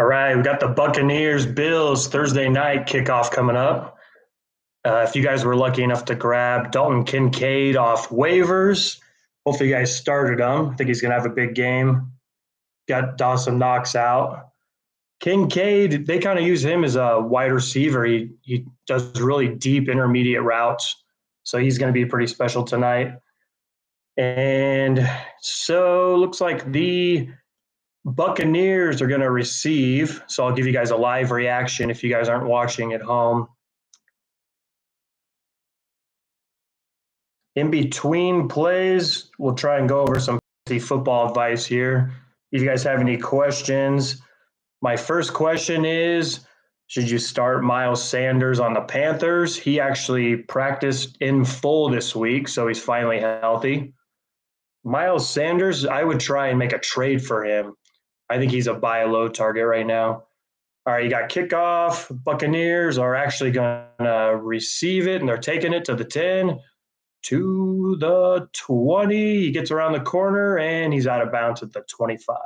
All right, we got the Buccaneers Bills Thursday night kickoff coming up. If you guys were lucky enough to grab Dalton Kincaid off waivers, hopefully you guys started him. I think he's going to have a big game. Got Dawson Knox out. Kincaid, they kind of use him as a wide receiver. He does really deep intermediate routes, so he's going to be pretty special tonight. And so looks like the Buccaneers are going to receive, so I'll give you guys a live reaction if you guys aren't watching at home. In between plays, we'll try and go over some football advice here. If you guys have any questions, my first question is, should you start Miles Sanders on the Panthers? He actually practiced in full this week, so he's finally healthy. Miles Sanders, I would try and make a trade for him. I think he's a buy low target right now. All right, you got kickoff. Buccaneers are actually going to receive it, and they're taking it to the 10, to the 20. He gets around the corner, and he's out of bounds at the 25.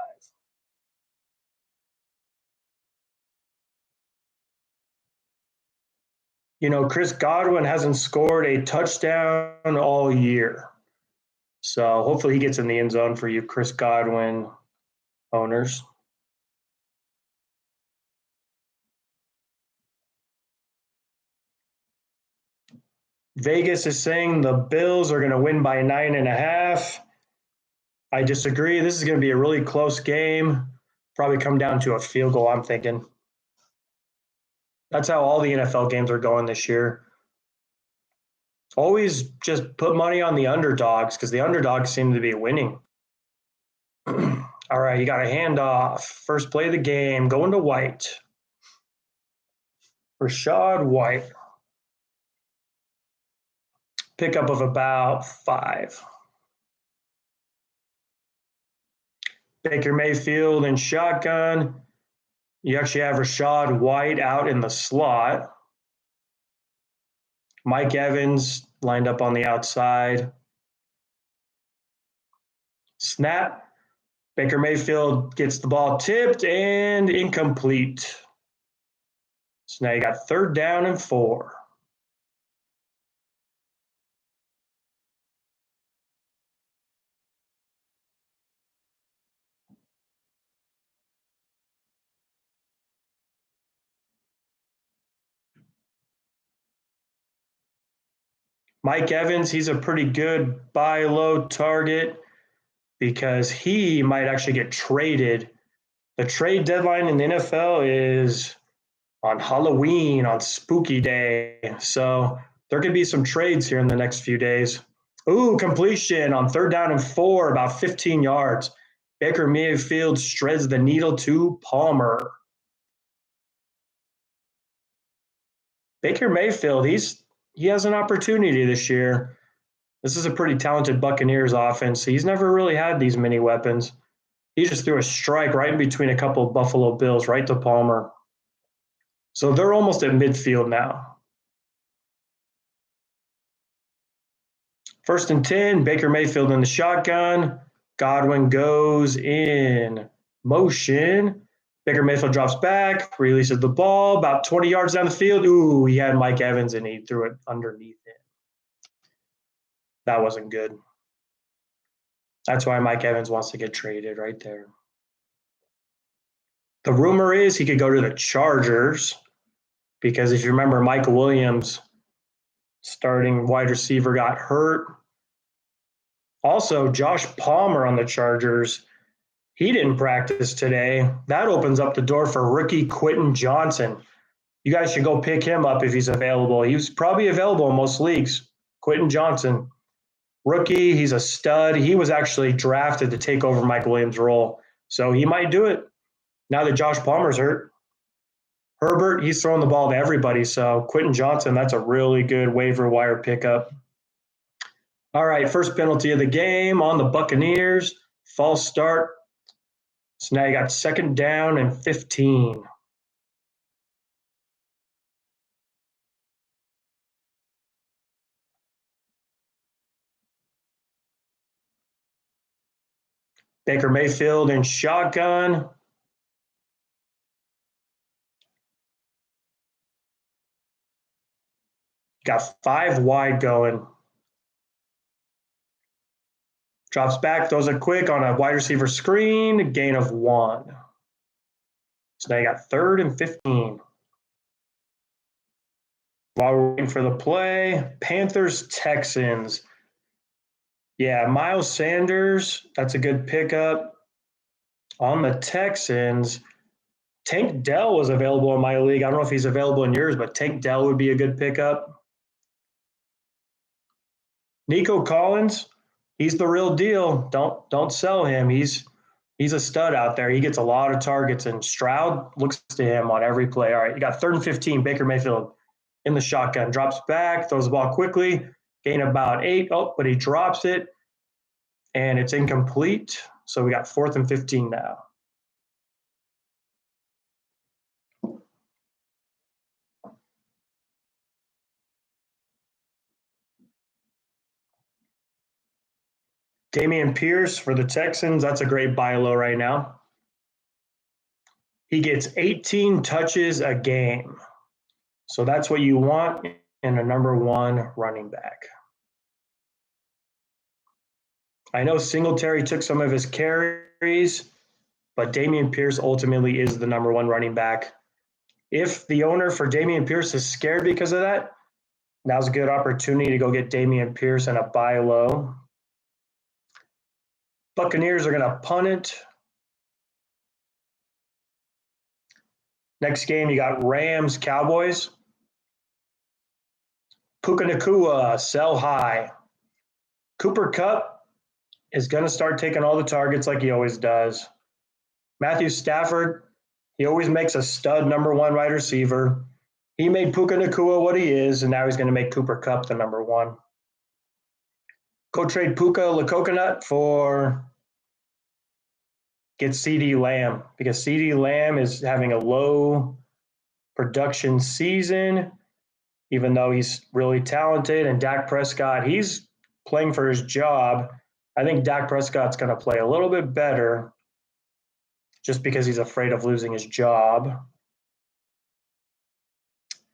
You know, Chris Godwin hasn't scored a touchdown all year. So hopefully he gets in the end zone for you, Chris Godwin owners. Vegas is saying the Bills are going to win by 9.5. I disagree. This is going to be a really close game. Probably come down to a field goal, I'm thinking. That's how all the NFL games are going this year. Always just put money on the underdogs because the underdogs seem to be winning. All right, you got a handoff. First play of the game, going to White. Rachaad White. Pickup of about 5. Baker Mayfield in shotgun. You actually have Rachaad White out in the slot. Mike Evans lined up on the outside. Snap. Baker Mayfield gets the ball tipped and incomplete. So now you got 3rd down and 4. Mike Evans, he's a pretty good buy low target because he might actually get traded. The trade deadline in the NFL is on Halloween, on Spooky Day. So there could be some trades here in the next few days. Ooh, completion on 3rd down and 4, about 15 yards. Baker Mayfield shreds the needle to Palmer. Baker Mayfield, he has an opportunity this year. This is a pretty talented Buccaneers offense. He's never really had these many weapons. He just threw a strike right in between a couple of Buffalo Bills, right to Palmer. So they're almost at midfield now. 1st and 10, Baker Mayfield in the shotgun. Godwin goes in motion. Baker Mayfield drops back, releases the ball about 20 yards down the field. Ooh, he had Mike Evans and he threw it underneath him. That wasn't good. That's why Mike Evans wants to get traded right there. The rumor is he could go to the Chargers because if you remember, Michael Williams, starting wide receiver, got hurt. Also, Josh Palmer on the Chargers, he didn't practice today. That opens up the door for rookie Quentin Johnson. You guys should go pick him up if he's available. He's probably available in most leagues. Quentin Johnson, rookie, he's a stud. He was actually drafted to take over Mike Williams' role. So he might do it now that Josh Palmer's hurt. Herbert, he's throwing the ball to everybody. So Quentin Johnson, that's a really good waiver wire pickup. All right, first penalty of the game on the Buccaneers. False start. So now you got 2nd down and 15. Baker Mayfield in shotgun. Got 5 wide going. Drops back, throws it quick on a wide receiver screen, gain of 1. So now you got 3rd and 15. While we're waiting for the play, Panthers, Texans. Yeah, Miles Sanders, that's a good pickup. On the Texans, Tank Dell was available in my league. I don't know if he's available in yours, but Tank Dell would be a good pickup. Nico Collins, he's the real deal. Don't sell him. He's a stud out there. He gets a lot of targets, and Stroud looks to him on every play. All right, you got 3rd and 15. Baker Mayfield in the shotgun, drops back, throws the ball quickly, gain about 8. Oh, but he drops it, and it's incomplete. So we got 4th and 15 now. Dameon Pierce for the Texans, that's a great buy low right now. He gets 18 touches a game. So that's what you want in a number 1 running back. I know Singletary took some of his carries, but Dameon Pierce ultimately is the number 1 running back. If the owner for Dameon Pierce is scared because of that, now's a good opportunity to go get Dameon Pierce and a buy low. Buccaneers are going to punt it. Next game, you got Rams, Cowboys. Puka Nacua, sell high. Cooper Kupp is going to start taking all the targets like he always does. Matthew Stafford, he always makes a stud number 1 wide receiver. He made Puka Nacua what he is, and now he's going to make Cooper Kupp the number 1. Go trade Puka LeCoconut for get CeeDee Lamb, because CeeDee Lamb is having a low production season, even though he's really talented. And Dak Prescott, he's playing for his job. I think Dak Prescott's going to play a little bit better just because he's afraid of losing his job.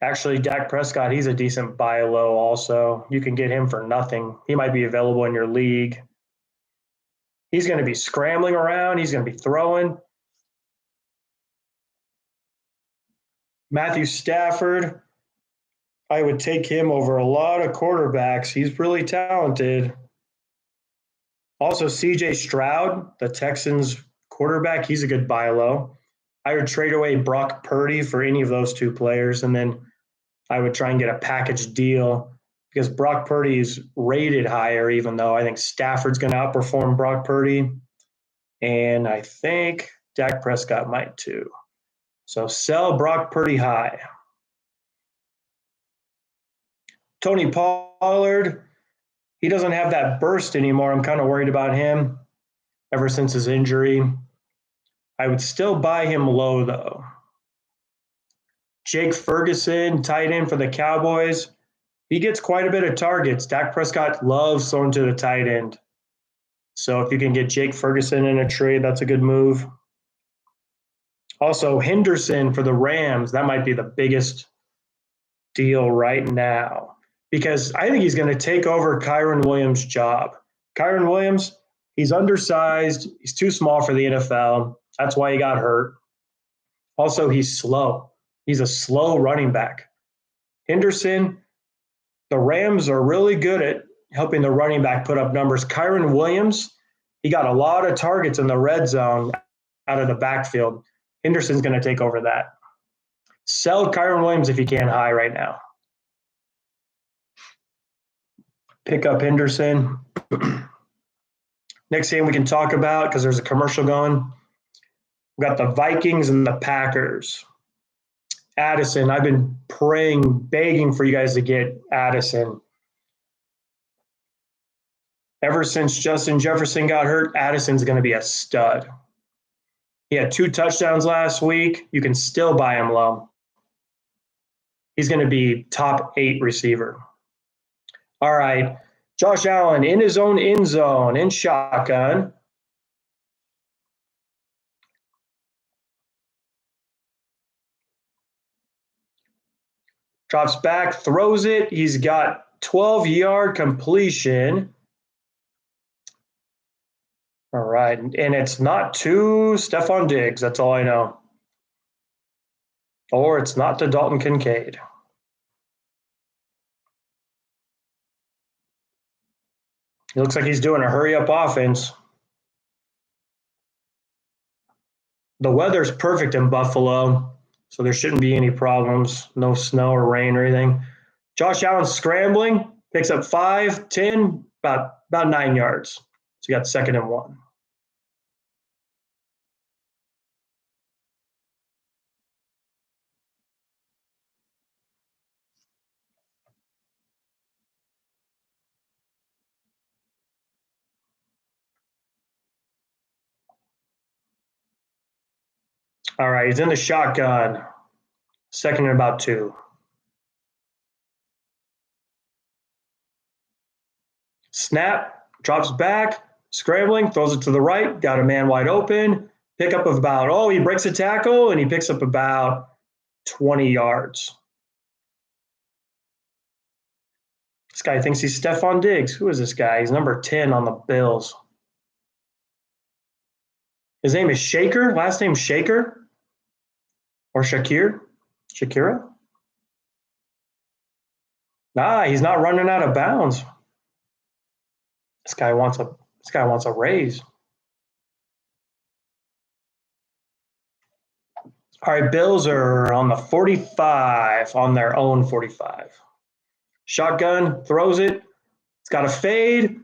Actually, Dak Prescott, he's a decent buy low also. You can get him for nothing. He might be available in your league. He's going to be scrambling around. He's going to be throwing. Matthew Stafford, I would take him over a lot of quarterbacks. He's really talented. Also, CJ Stroud, the Texans quarterback, he's a good buy low. I would trade away Brock Purdy for any of those 2 players, and then I would try and get a package deal because Brock Purdy is rated higher, even though I think Stafford's going to outperform Brock Purdy. And I think Dak Prescott might too. So sell Brock Purdy high. Tony Pollard, he doesn't have that burst anymore. I'm kind of worried about him ever since his injury. I would still buy him low, though. Jake Ferguson, tight end for the Cowboys. He gets quite a bit of targets. Dak Prescott loves throwing to the tight end. So if you can get Jake Ferguson in a trade, that's a good move. Also, Henderson for the Rams, that might be the biggest deal right now because I think he's going to take over Kyren Williams' job. Kyren Williams, he's undersized. He's too small for the NFL. That's why he got hurt. Also, he's slow. He's a slow running back. Henderson, the Rams are really good at helping the running back put up numbers. Kyren Williams, he got a lot of targets in the red zone out of the backfield. Henderson's going to take over that. Sell Kyren Williams if you can high right now. Pick up Henderson. Next game we can talk about, because there's a commercial going. We've got the Vikings and the Packers. Addison, I've been praying, begging for you guys to get Addison. Ever since Justin Jefferson got hurt, Addison's going to be a stud. He had 2 touchdowns last week. You can still buy him low. He's going to be top 8 receiver. All right. Josh Allen in his own end zone, in shotgun. Drops back, throws it. He's got 12-yard completion. All right. And it's not to Stefon Diggs. That's all I know. Or it's not to Dalton Kincaid. It looks like he's doing a hurry-up offense. The weather's perfect in Buffalo, so there shouldn't be any problems. No snow or rain or anything. Josh Allen scrambling, picks up 5, 10, about 9 yards. So you got 2nd and 1. All right, he's in the shotgun. 2nd and about 2. Snap, drops back, scrambling, throws it to the right, got a man wide open. Pickup of about, he breaks a tackle and he picks up about 20 yards. This guy thinks he's Stefon Diggs. Who is this guy? He's number 10 on the Bills. His name is Shaker. Last name Shaker or Shakira. He's not running out of bounds. This guy wants a raise. All right, Bills are on the 45, on their own 45. Shotgun, throws it. It's got a fade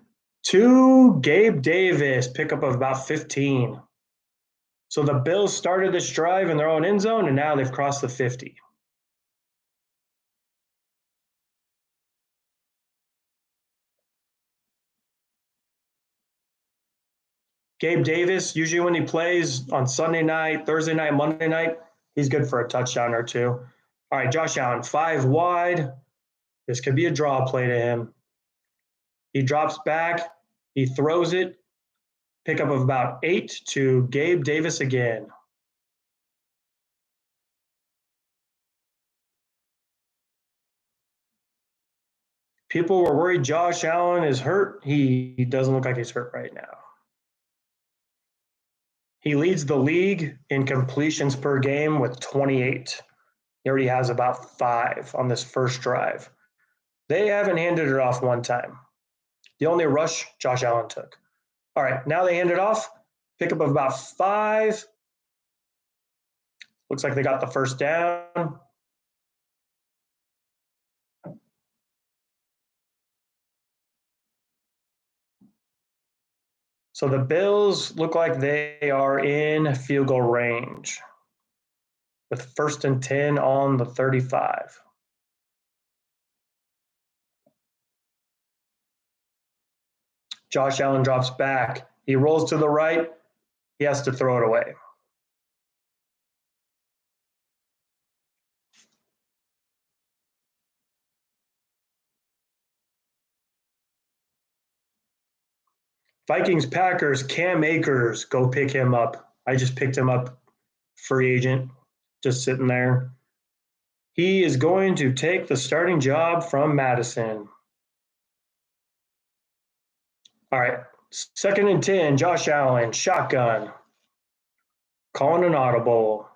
to Gabe Davis, pickup of about 15. So the Bills started this drive in their own end zone, and now they've crossed the 50. Gabe Davis, usually when he plays on Sunday night, Thursday night, Monday night, he's good for a touchdown or 2. All right, Josh Allen, 5 wide. This could be a draw play to him. He drops back. He throws it. Pickup of about 8 to Gabe Davis again. People were worried Josh Allen is hurt. He doesn't look like he's hurt right now. He leads the league in completions per game with 28. He already has about 5 on this first drive. They haven't handed it off one time. The only rush Josh Allen took. All right, now they hand it off. Pickup of about 5. Looks like they got the first down. So the Bills look like they are in field goal range with 1st and 10 on the 35. Josh Allen drops back. He rolls to the right. He has to throw it away. Vikings, Packers, Cam Akers, go pick him up. I just picked him up, free agent, just sitting there. He is going to take the starting job from Madison. All right, 2nd and 10, Josh Allen, shotgun. Calling an audible.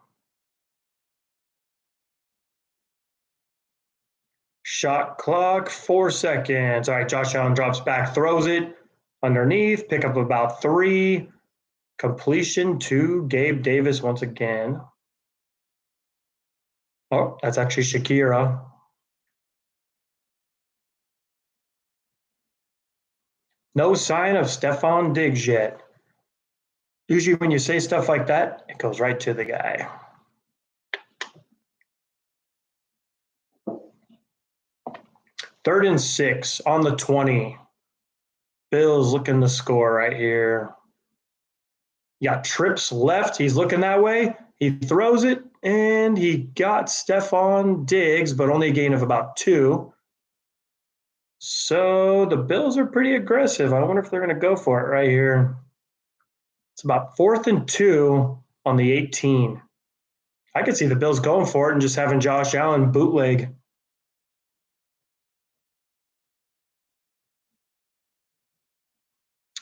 Shot clock, 4 seconds. All right, Josh Allen drops back, throws it underneath, pick up about 3. Completion to Gabe Davis once again. Oh, that's actually Shakira. No sign of Stefon Diggs yet. Usually when you say stuff like that, it goes right to the guy. Third and 6 on the 20. Bills looking to score right here. Yeah, trips left. He's looking that way. He throws it, and he got Stefon Diggs, but only a gain of about 2. So the Bills are pretty aggressive. I wonder if they're going to go for it right here. It's about 4th and 2 on the 18. I could see the Bills going for it and just having Josh Allen bootleg.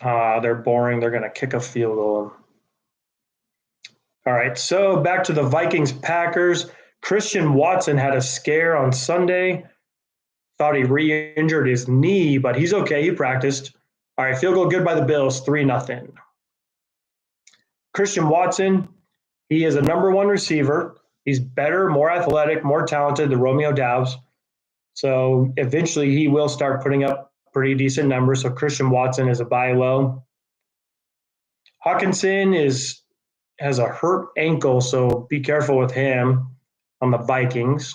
They're boring. They're going to kick a field goal. All right, so back to the Vikings Packers. Christian Watson had a scare on Sunday. Thought he re-injured his knee, but he's okay. He practiced. All right, field goal good by the Bills, 3-0. Christian Watson, he is a number one receiver. He's better, more athletic, more talented than Romeo Doubs. So eventually he will start putting up pretty decent numbers. So Christian Watson is a buy low. Hawkinson has a hurt ankle, so be careful with him on the Vikings.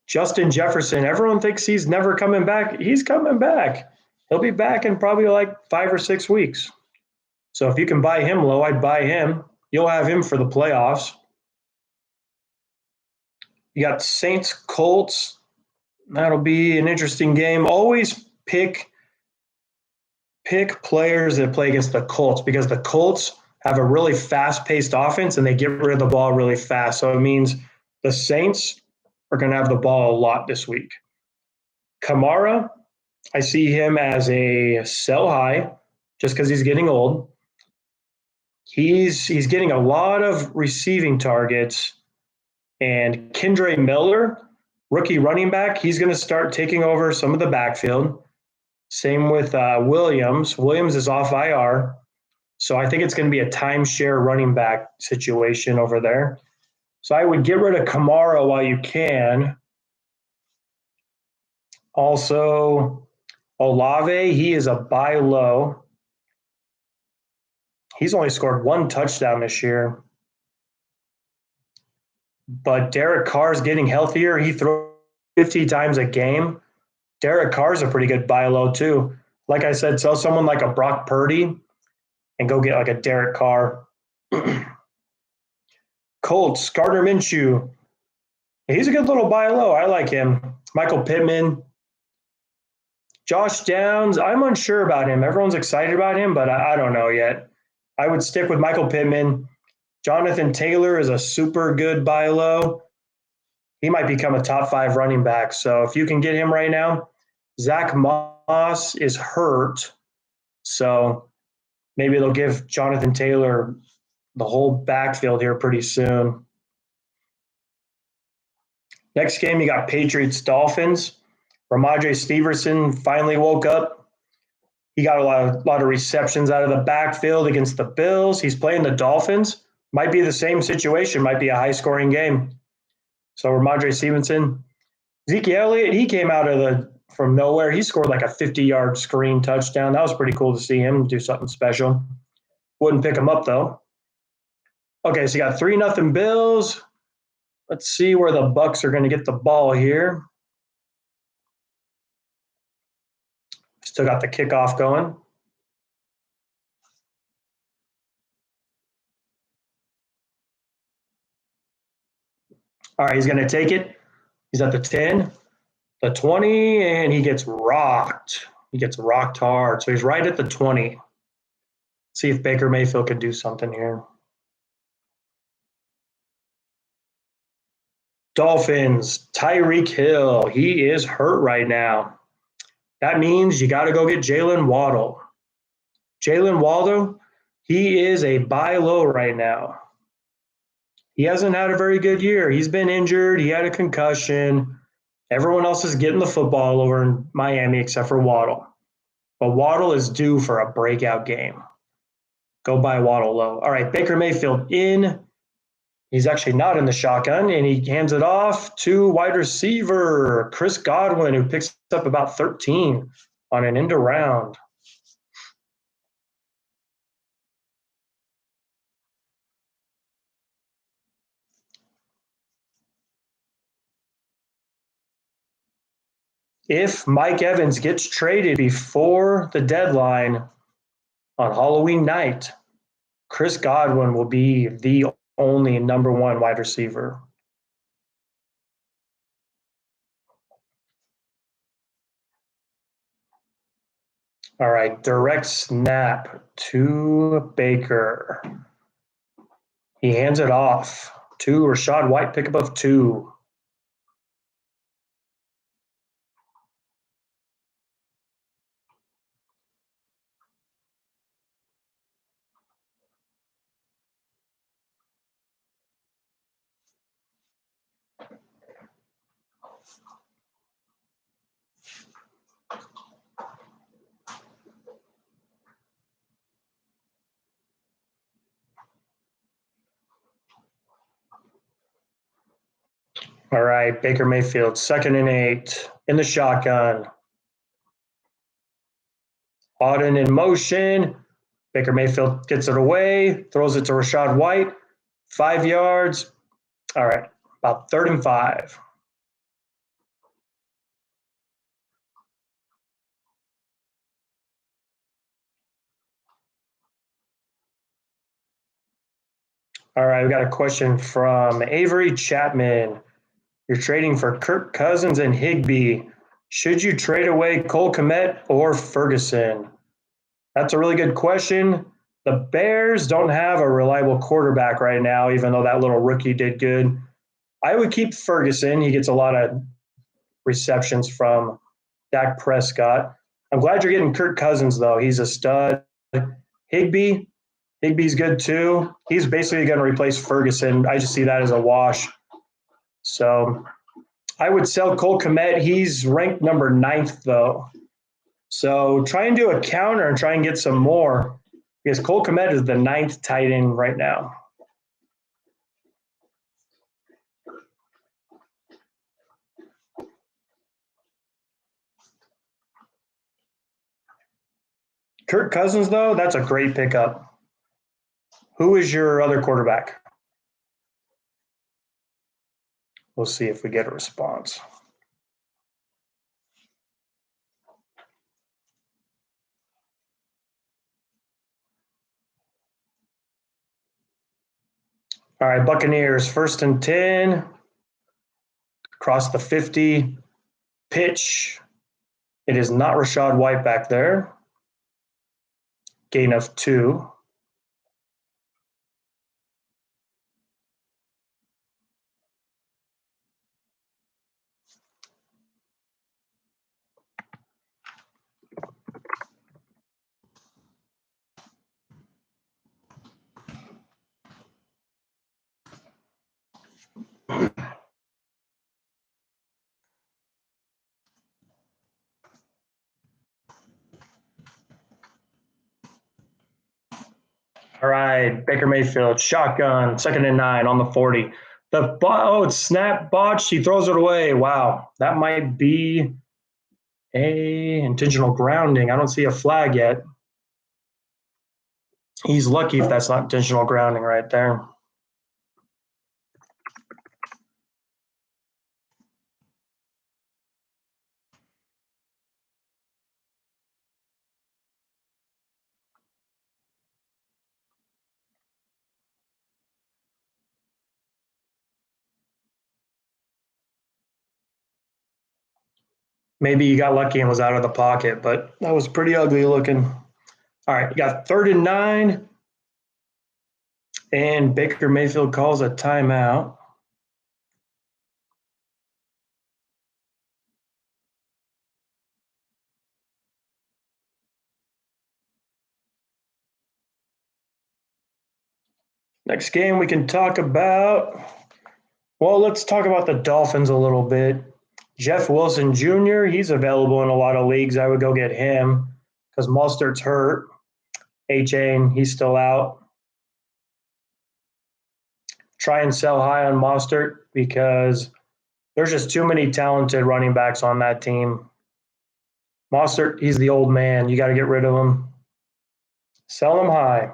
Justin Jefferson, everyone thinks he's never coming back. He's coming back. He'll be back in probably like 5 or 6 weeks. So if you can buy him low, I'd buy him. You'll have him for the playoffs. You got Saints, Colts. That'll be an interesting game. Always pick players that play against the Colts because the Colts have a really fast-paced offense and they get rid of the ball really fast. So it means the Saints are going to have the ball a lot this week. Kamara, I see him as a sell high just because he's getting old. He's getting a lot of receiving targets. And Kendre Miller, rookie running back, he's going to start taking over some of the backfield. Same with Williams. Williams is off IR. So I think it's going to be a timeshare running back situation over there. So I would get rid of Kamara while you can. Also, Olave, he is a buy low. He's only scored 1 touchdown this year. But Derek Carr's getting healthier. He throws 50 times a game. Derek Carr's a pretty good buy low too. Like I said, sell someone like a Brock Purdy and go get like a Derek Carr. Colts, Gardner Minshew. He's a good little buy low. I like him. Michael Pittman. Josh Downs, I'm unsure about him. Everyone's excited about him, but I don't know yet. I would stick with Michael Pittman. Jonathan Taylor is a super good buy low. He might become a top 5 running back. So if you can get him right now, Zach Moss is hurt. So maybe they'll give Jonathan Taylor the whole backfield here pretty soon. Next game, you got Patriots-Dolphins. Ramondre Stevenson finally woke up. He got a lot of receptions out of the backfield against the Bills. He's playing the Dolphins. Might be the same situation. Might be a high-scoring game. So Ramondre Stevenson. Zeke Elliott, he came out from nowhere. He scored like a 50-yard screen touchdown. That was pretty cool to see him do something special. Wouldn't pick him up, though. Okay, so you got 3-0 Bills. Let's see where the Bucs are going to get the ball here. Still got the kickoff going. All right, he's going to take it. He's at the 10, the 20, and he gets rocked. He gets rocked hard. So he's right at the 20. See if Baker Mayfield could do something here. Dolphins, Tyreek Hill. He is hurt right now. That means you got to go get Jalen Waddle. Jalen Waddle, he is a buy low right now. He hasn't had a very good year. He's been injured. He had a concussion. Everyone else is getting the football over in Miami except for Waddle. But Waddle is due for a breakout game. Go buy Waddle low. All right, Baker Mayfield in. He's actually not in the shotgun, and he hands it off to wide receiver Chris Godwin, who picks up about 13 on an end around. If Mike Evans gets traded before the deadline on Halloween night, Chris Godwin will be the only number 1 wide receiver. All right, direct snap to Baker. He hands it off to Rachaad White, pickup of 2. All right, Baker Mayfield, 2nd and 8 in the shotgun. Auden in motion. Baker Mayfield gets it away, throws it to Rachaad White, 5 yards. All right, about 3rd and 5. All right, we got a question from Avery Chapman. You're trading for Kirk Cousins and Higbee. Should you trade away Cole Kmet or Ferguson? That's a really good question. The Bears don't have a reliable quarterback right now, even though that little rookie did good. I would keep Ferguson. He gets a lot of receptions from Dak Prescott. I'm glad you're getting Kirk Cousins, though. He's a stud. Higbee's good too. He's basically going to replace Ferguson. I just see that as a wash. So I would sell Cole Kmet. He's ranked number 9th, though. So try and do a counter and try and get some more because Cole Kmet is the 9th tight end right now. Kirk Cousins, though, that's a great pickup. Who is your other quarterback? We'll see if we get a response. All right, Buccaneers, 1st and 10. Across the 50. Pitch. It is not Rachaad White back there. Gain of 2. All right, Baker Mayfield, shotgun, 2nd and 9 on the 40. It's snap botched. He throws it away. Wow, that might be a intentional grounding. I don't see a flag yet. He's lucky if that's not intentional grounding right there. Maybe he got lucky and was out of the pocket, but that was pretty ugly looking. All right, you got 3rd and 9, and Baker Mayfield calls a timeout. Next game we can talk about. Well, let's talk about the Dolphins a little bit. Jeff Wilson Jr., he's available in a lot of leagues. I would go get him because Mostert's hurt. H.A. he's still out. Try and sell high on Mostert because there's just too many talented running backs on that team. Mostert, he's the old man. You got to get rid of him. Sell him high.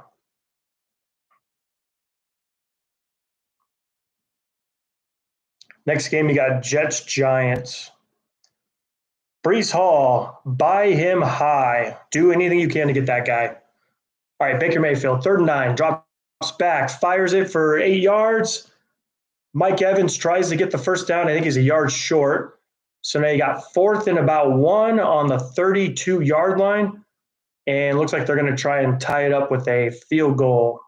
Next game, you got Jets Giants. Breece Hall, buy him high. Do anything you can to get that guy. All right, Baker Mayfield, 3rd and 9, drops back, fires it for 8 yards. Mike Evans tries to get the first down. I think he's a yard short. So now you got 4th and about 1 on the 32-yard line. And looks like they're going to try and tie it up with a field goal.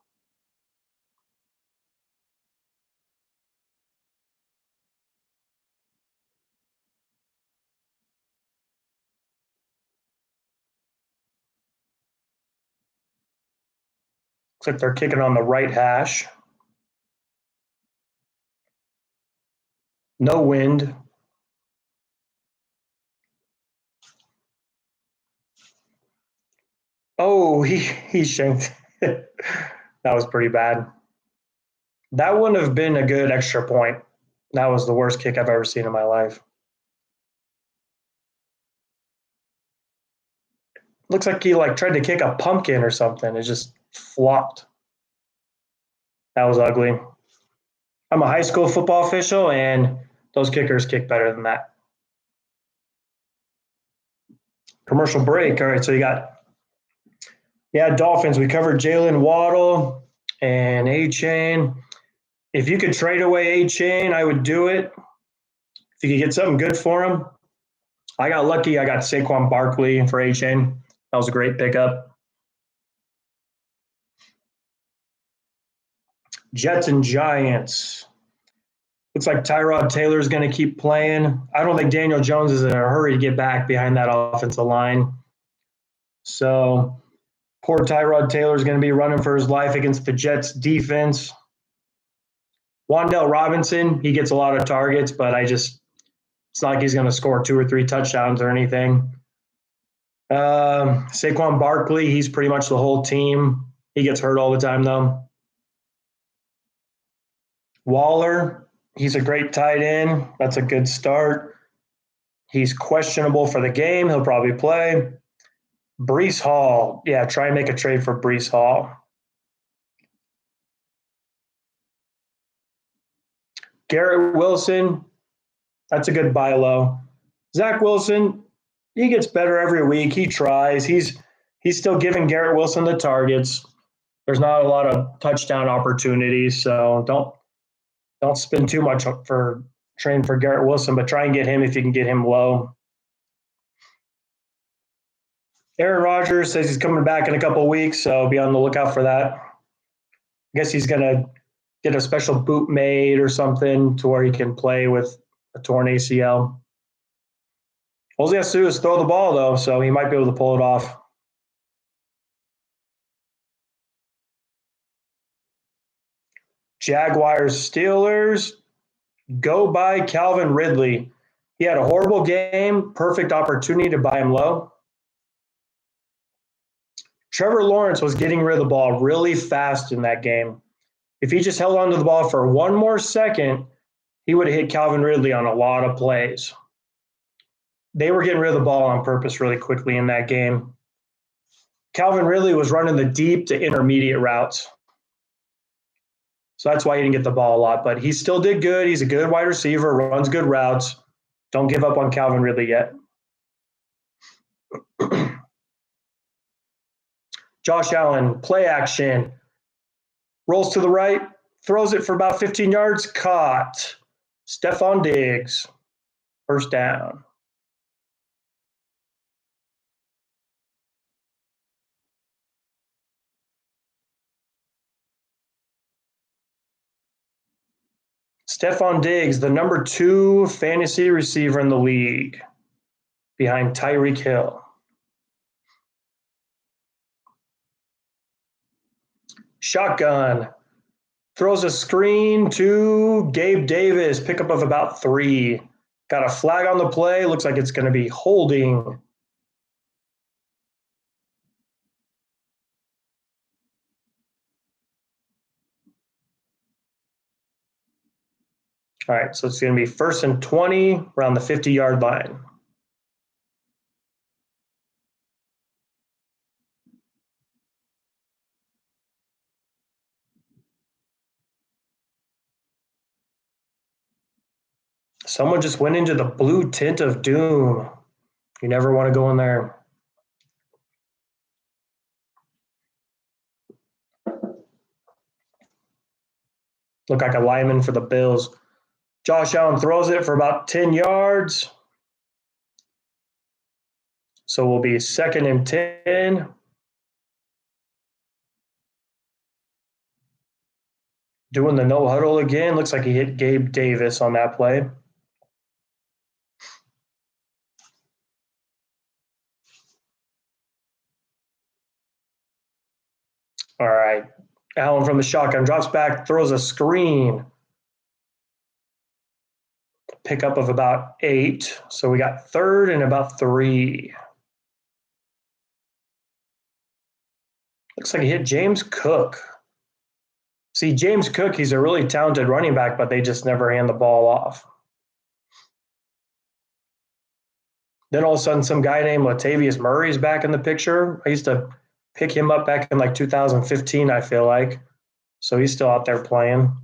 Looks like they're kicking on the right hash. No wind. Oh, he shanked. That was pretty bad. That wouldn't have been a good extra point. That was the worst kick I've ever seen in my life. Looks like he like tried to kick a pumpkin or something. It just flopped. That was ugly. I'm a high school football official, and those kickers kick better than that. Commercial break. All right, so you got Dolphins. We covered Jalen Waddle and Achane. If you could trade away Achane, I would do it. If you could get something good for him. I got lucky. I got Saquon Barkley for Achane. That was a great pickup. Jets and Giants. Looks like Tyrod Taylor is going to keep playing. I don't think Daniel Jones is in a hurry to get back behind that offensive line. So poor Tyrod Taylor is going to be running for his life against the Jets defense. Wan'Dale Robinson, he gets a lot of targets, but it's not like he's going to score 2 or 3 touchdowns or anything. Saquon Barkley, he's pretty much the whole team. He gets hurt all the time, though. Waller, he's a great tight end. That's a good start. He's questionable for the game. He'll probably play. Breece Hall. Yeah, try and make a trade for Breece Hall. Garrett Wilson, that's a good buy low. Zach Wilson, he gets better every week. He tries. He's still giving Garrett Wilson the targets. There's not a lot of touchdown opportunities, so don't spend too much for training for Garrett Wilson, but try and get him if you can get him low. Aaron Rodgers says he's coming back in a couple of weeks, so be on the lookout for that. I guess he's going to get a special boot made or something to where he can play with a torn ACL. All he has to do is throw the ball, though, so he might be able to pull it off. Jaguars, Steelers, go buy Calvin Ridley. He had a horrible game, perfect opportunity to buy him low. Trevor Lawrence was getting rid of the ball really fast in that game. If he just held onto the ball for one more second, he would have hit Calvin Ridley on a lot of plays. They were getting rid of the ball on purpose really quickly in that game. Calvin Ridley was running the deep to intermediate routes. So that's why he didn't get the ball a lot, but he still did good. He's a good wide receiver, runs good routes. Don't give up on Calvin Ridley yet. Josh Allen, play action. Rolls to the right, throws it for about 15 yards, caught. Stephon Diggs, first down. Stephon Diggs, the number 2 fantasy receiver in the league, behind Tyreek Hill. Shotgun, throws a screen to Gabe Davis, pickup of about 3. Got a flag on the play, looks like it's going to be holding. All right, so it's going to be 1st and 20 around the 50-yard line. Someone just went into the blue tint of doom. You never want to go in there. Look like a lineman for the Bills. Josh Allen throws it for about 10 yards. So we'll be 2nd and 10. Doing the no huddle again. Looks like he hit Gabe Davis on that play. All right. Allen from the shotgun drops back, throws a screen. Pickup of about 8. So we got 3rd and about 3. Looks like he hit James Cook. See, James Cook, he's a really talented running back, but they just never hand the ball off. Then all of a sudden, some guy named Latavius Murray is back in the picture. I used to pick him up back in like 2015, I feel like. So he's still out there playing.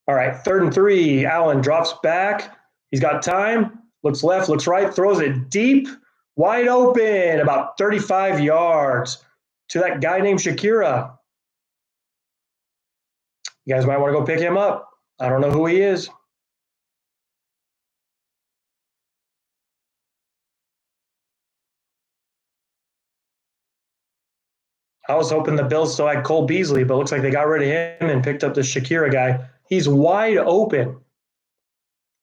All right, 3rd and 3. Allen drops back. He's got time. Looks left, looks right, throws it deep, wide open, about 35 yards to that guy named Shakira. You guys might want to go pick him up. I don't know who he is. I was hoping the Bills still had Cole Beasley, but looks like they got rid of him and picked up the Shakira guy. He's wide open.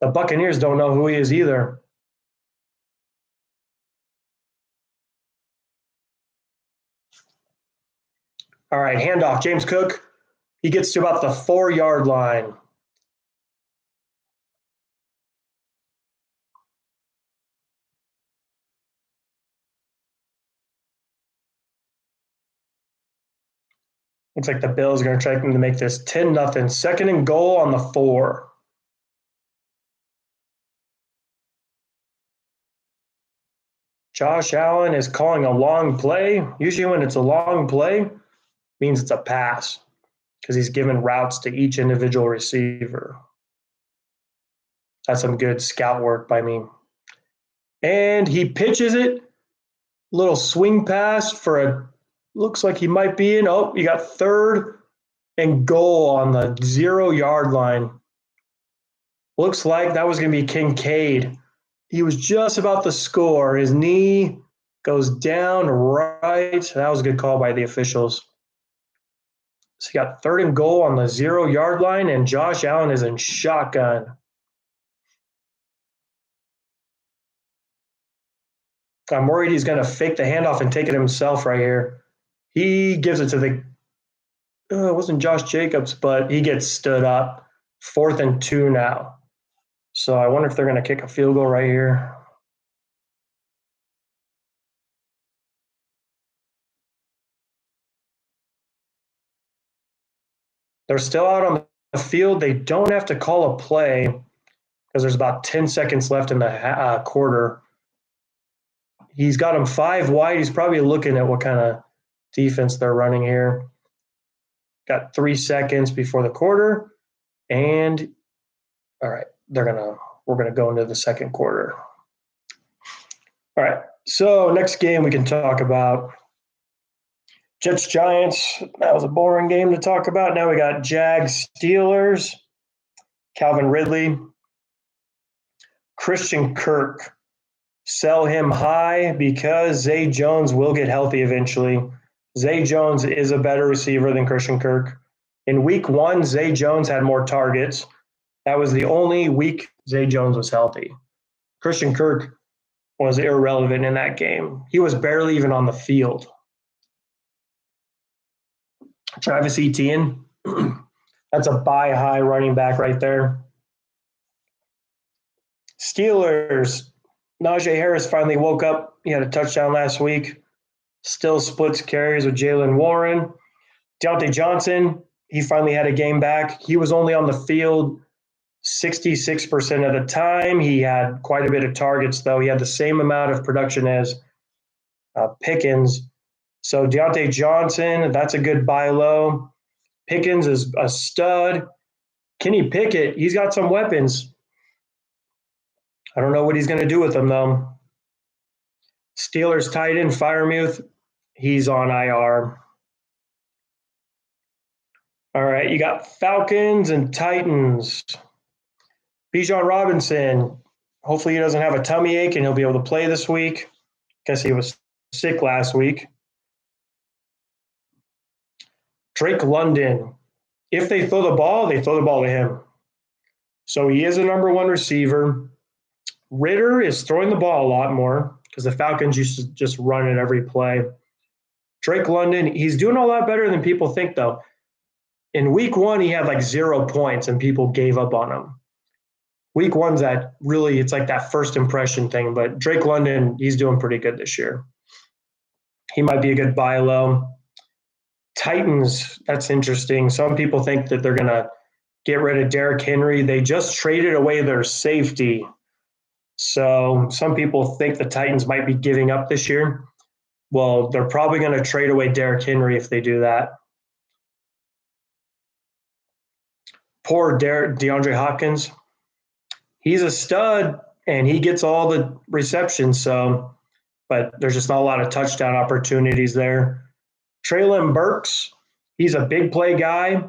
The Buccaneers don't know who he is either. All right, handoff. James Cook, he gets to about the 4-yard line. Looks like the Bills are going to try to make this 10-0. 2nd and goal on the 4. Josh Allen is calling a long play. Usually when it's a long play, it means it's a pass because he's giving routes to each individual receiver. That's some good scout work by me. And he pitches it. Little swing pass for a, looks like he might be in. Oh, you got 3rd and goal on the 0-yard line. Looks like that was going to be Kincaid. He was just about to score. His knee goes down right. That was a good call by the officials. So you got 3rd and goal on the 0-yard line, and Josh Allen is in shotgun. I'm worried he's going to fake the handoff and take it himself right here. He gives it to the, it wasn't Josh Jacobs, but he gets stood up. 4th and 2 now. So I wonder if they're going to kick a field goal right here. They're still out on the field. They don't have to call a play because there's about 10 seconds left in the quarter. He's got them 5 wide. He's probably looking at what kind of defense they're running here. Got 3 seconds before the quarter. And all right, we're gonna go into the 2nd quarter. All right, so next game we can talk about Jets Giants. That was a boring game to talk about. Now we got Jags Steelers. Calvin Ridley, Christian Kirk. Sell him high because Zay Jones will get healthy eventually. Zay Jones is a better receiver than Christian Kirk. In week 1, Zay Jones had more targets. That was the only week Zay Jones was healthy. Christian Kirk was irrelevant in that game. He was barely even on the field. Travis Etienne, that's a buy high running back right there. Steelers, Najee Harris finally woke up. He had a touchdown last week. Still splits carries with Jaylen Warren. Deontay Johnson, he finally had a game back. He was only on the field 66% of the time. He had quite a bit of targets, though. He had the same amount of production as Pickens. So Deontay Johnson, that's a good buy low. Pickens is a stud. Kenny Pickett, he's got some weapons. I don't know what he's going to do with them, though. Steelers tight end Freiermuth, he's on IR. All right, you got Falcons and Titans. Bijan Robinson, hopefully he doesn't have a tummy ache and he'll be able to play this week. Guess he was sick last week. Drake London, if they throw the ball to him. So he is a number 1 receiver. Ritter is throwing the ball a lot more because the Falcons used to just run it every play. Drake London, he's doing a lot better than people think, though. In week 1, he had like 0 points and people gave up on him. Week 1's that really, it's like that first impression thing. But Drake London, he's doing pretty good this year. He might be a good buy low. Titans, that's interesting. Some people think that they're going to get rid of Derrick Henry. They just traded away their safety. So some people think the Titans might be giving up this year. Well, they're probably going to trade away Derrick Henry if they do that. Poor DeAndre Hopkins. He's a stud and he gets all the receptions. So, but there's just not a lot of touchdown opportunities there. Treylon Burks, he's a big play guy.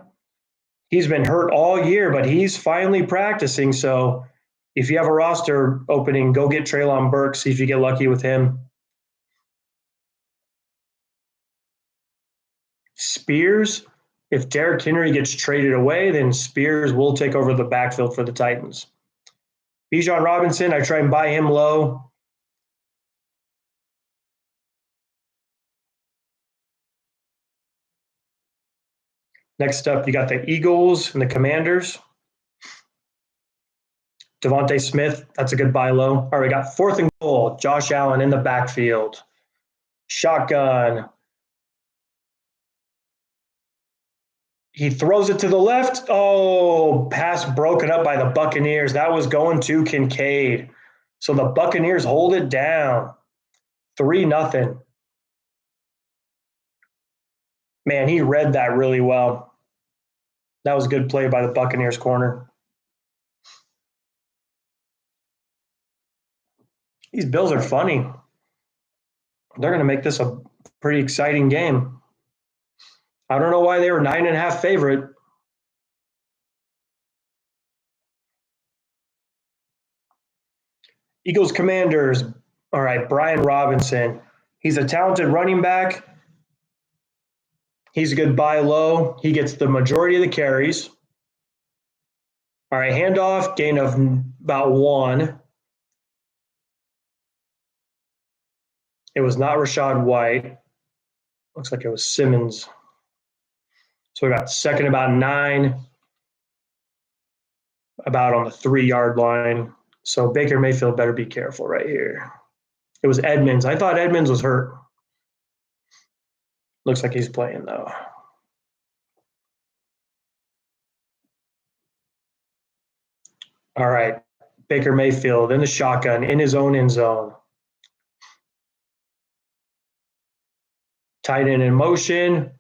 He's been hurt all year, but he's finally practicing. So if you have a roster opening, go get Treylon Burks, see if you get lucky with him. Spears, if Derrick Henry gets traded away, then Spears will take over the backfield for the Titans. Bijan Robinson, I try and buy him low. Next up, you got the Eagles and the Commanders. Devontae Smith, that's a good buy low. All right, we got 4th and goal. Josh Allen in the backfield. Shotgun. He throws it to the left. Oh, pass broken up by the Buccaneers. That was going to Kincaid. So the Buccaneers hold it down. 3-0. Man, he read that really well. That was a good play by the Buccaneers corner. These Bills are funny. They're going to make this a pretty exciting game. I don't know why they were 9.5 favorite. Eagles Commanders. All right, Brian Robinson. He's a talented running back. He's a good buy low. He gets the majority of the carries. All right, handoff, gain of about 1. It was not Rachaad White. Looks like it was Simmons. So we got 2nd about 9, about on the 3-yard line. So Baker Mayfield better be careful right here. It was Edmonds. I thought Edmonds was hurt. Looks like he's playing though. All right, Baker Mayfield in the shotgun in his own end zone. Tight end in motion,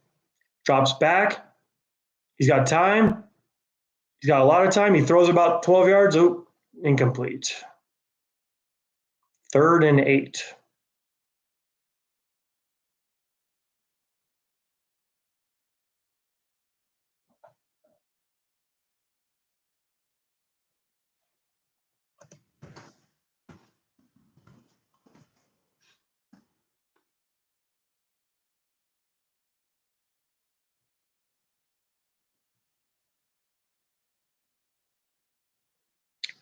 drops back. He's got time. He's got a lot of time. He throws about 12 yards. Oh, incomplete. 3rd and 8.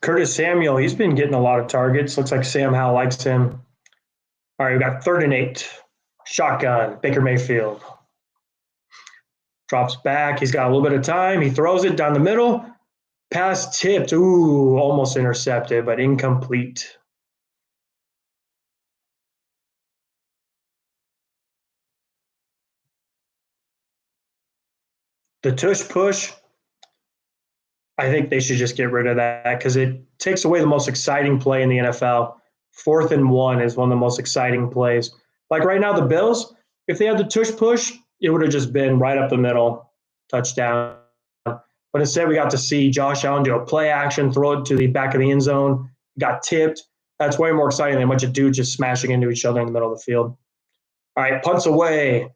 Curtis Samuel, he's been getting a lot of targets. Looks like Sam Howell likes him. All right, we got 3rd and 8. Shotgun, Baker Mayfield. Drops back. He's got a little bit of time. He throws it down the middle. Pass tipped. Ooh, almost intercepted, but incomplete. The tush push, I think they should just get rid of that because it takes away the most exciting play in the NFL. 4th and 1 is one of the most exciting plays. Like right now, the Bills, if they had the tush push, it would have just been right up the middle, touchdown. But instead, we got to see Josh Allen do a play action, throw it to the back of the end zone, got tipped. That's way more exciting than a bunch of dudes just smashing into each other in the middle of the field. All right, punts away.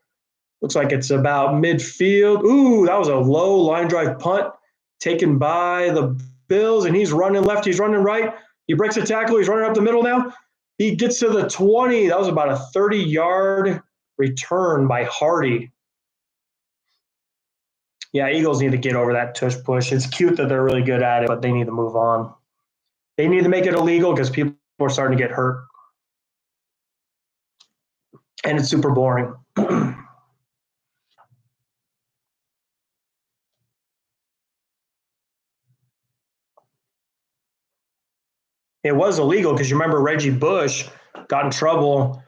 Looks like it's about midfield. Ooh, that was a low line drive punt taken by the Bills, and he's running left, he's running right. He breaks a tackle, he's running up the middle now. He gets to the 20. That was about a 30-yard return by Hardy. Yeah, Eagles need to get over that tush push. It's cute that they're really good at it, but they need to move on. They need to make it illegal because people are starting to get hurt. And it's super boring. It was illegal because you remember Reggie Bush got in trouble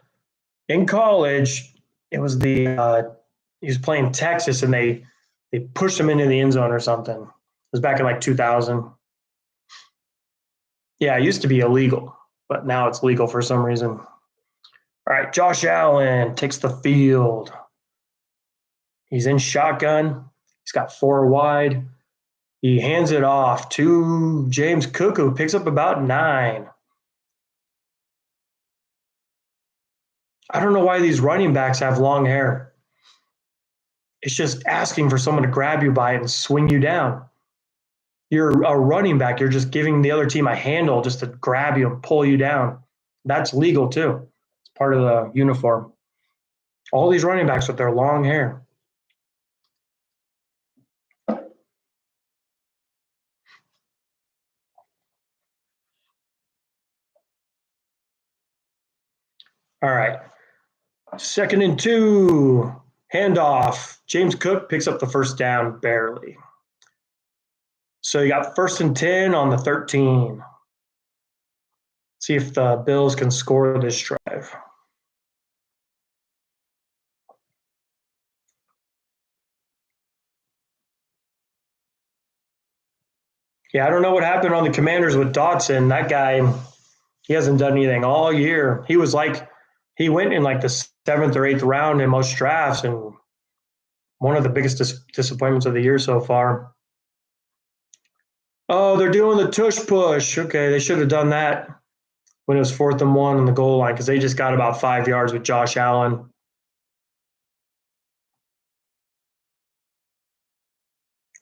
in college It was he was playing Texas and they pushed him into the end zone or something. It was back in like 2000. Yeah, it used to be illegal, but now it's legal for some reason. All right, Josh Allen takes the field. He's in shotgun. He's got 4 wide. He hands it off to James Cook, who picks up about 9. I don't know why these running backs have long hair. It's just asking for someone to grab you by it and swing you down. You're a running back. You're just giving the other team a handle just to grab you and pull you down. That's legal too. It's part of the uniform. All these running backs with their long hair. All right. 2nd and 2. Handoff. James Cook picks up the first down barely. So you got 1st and 10 on the 13. See if the Bills can score this drive. Yeah, I don't know what happened on the Commanders with Dotson. That guy, he hasn't done anything all year. He went in like the 7th or 8th round in most drafts and one of the biggest disappointments of the year so far. Oh, they're doing the tush push. Okay, they should have done that when it was 4th and 1 on the goal line because they just got about 5 yards with Josh Allen.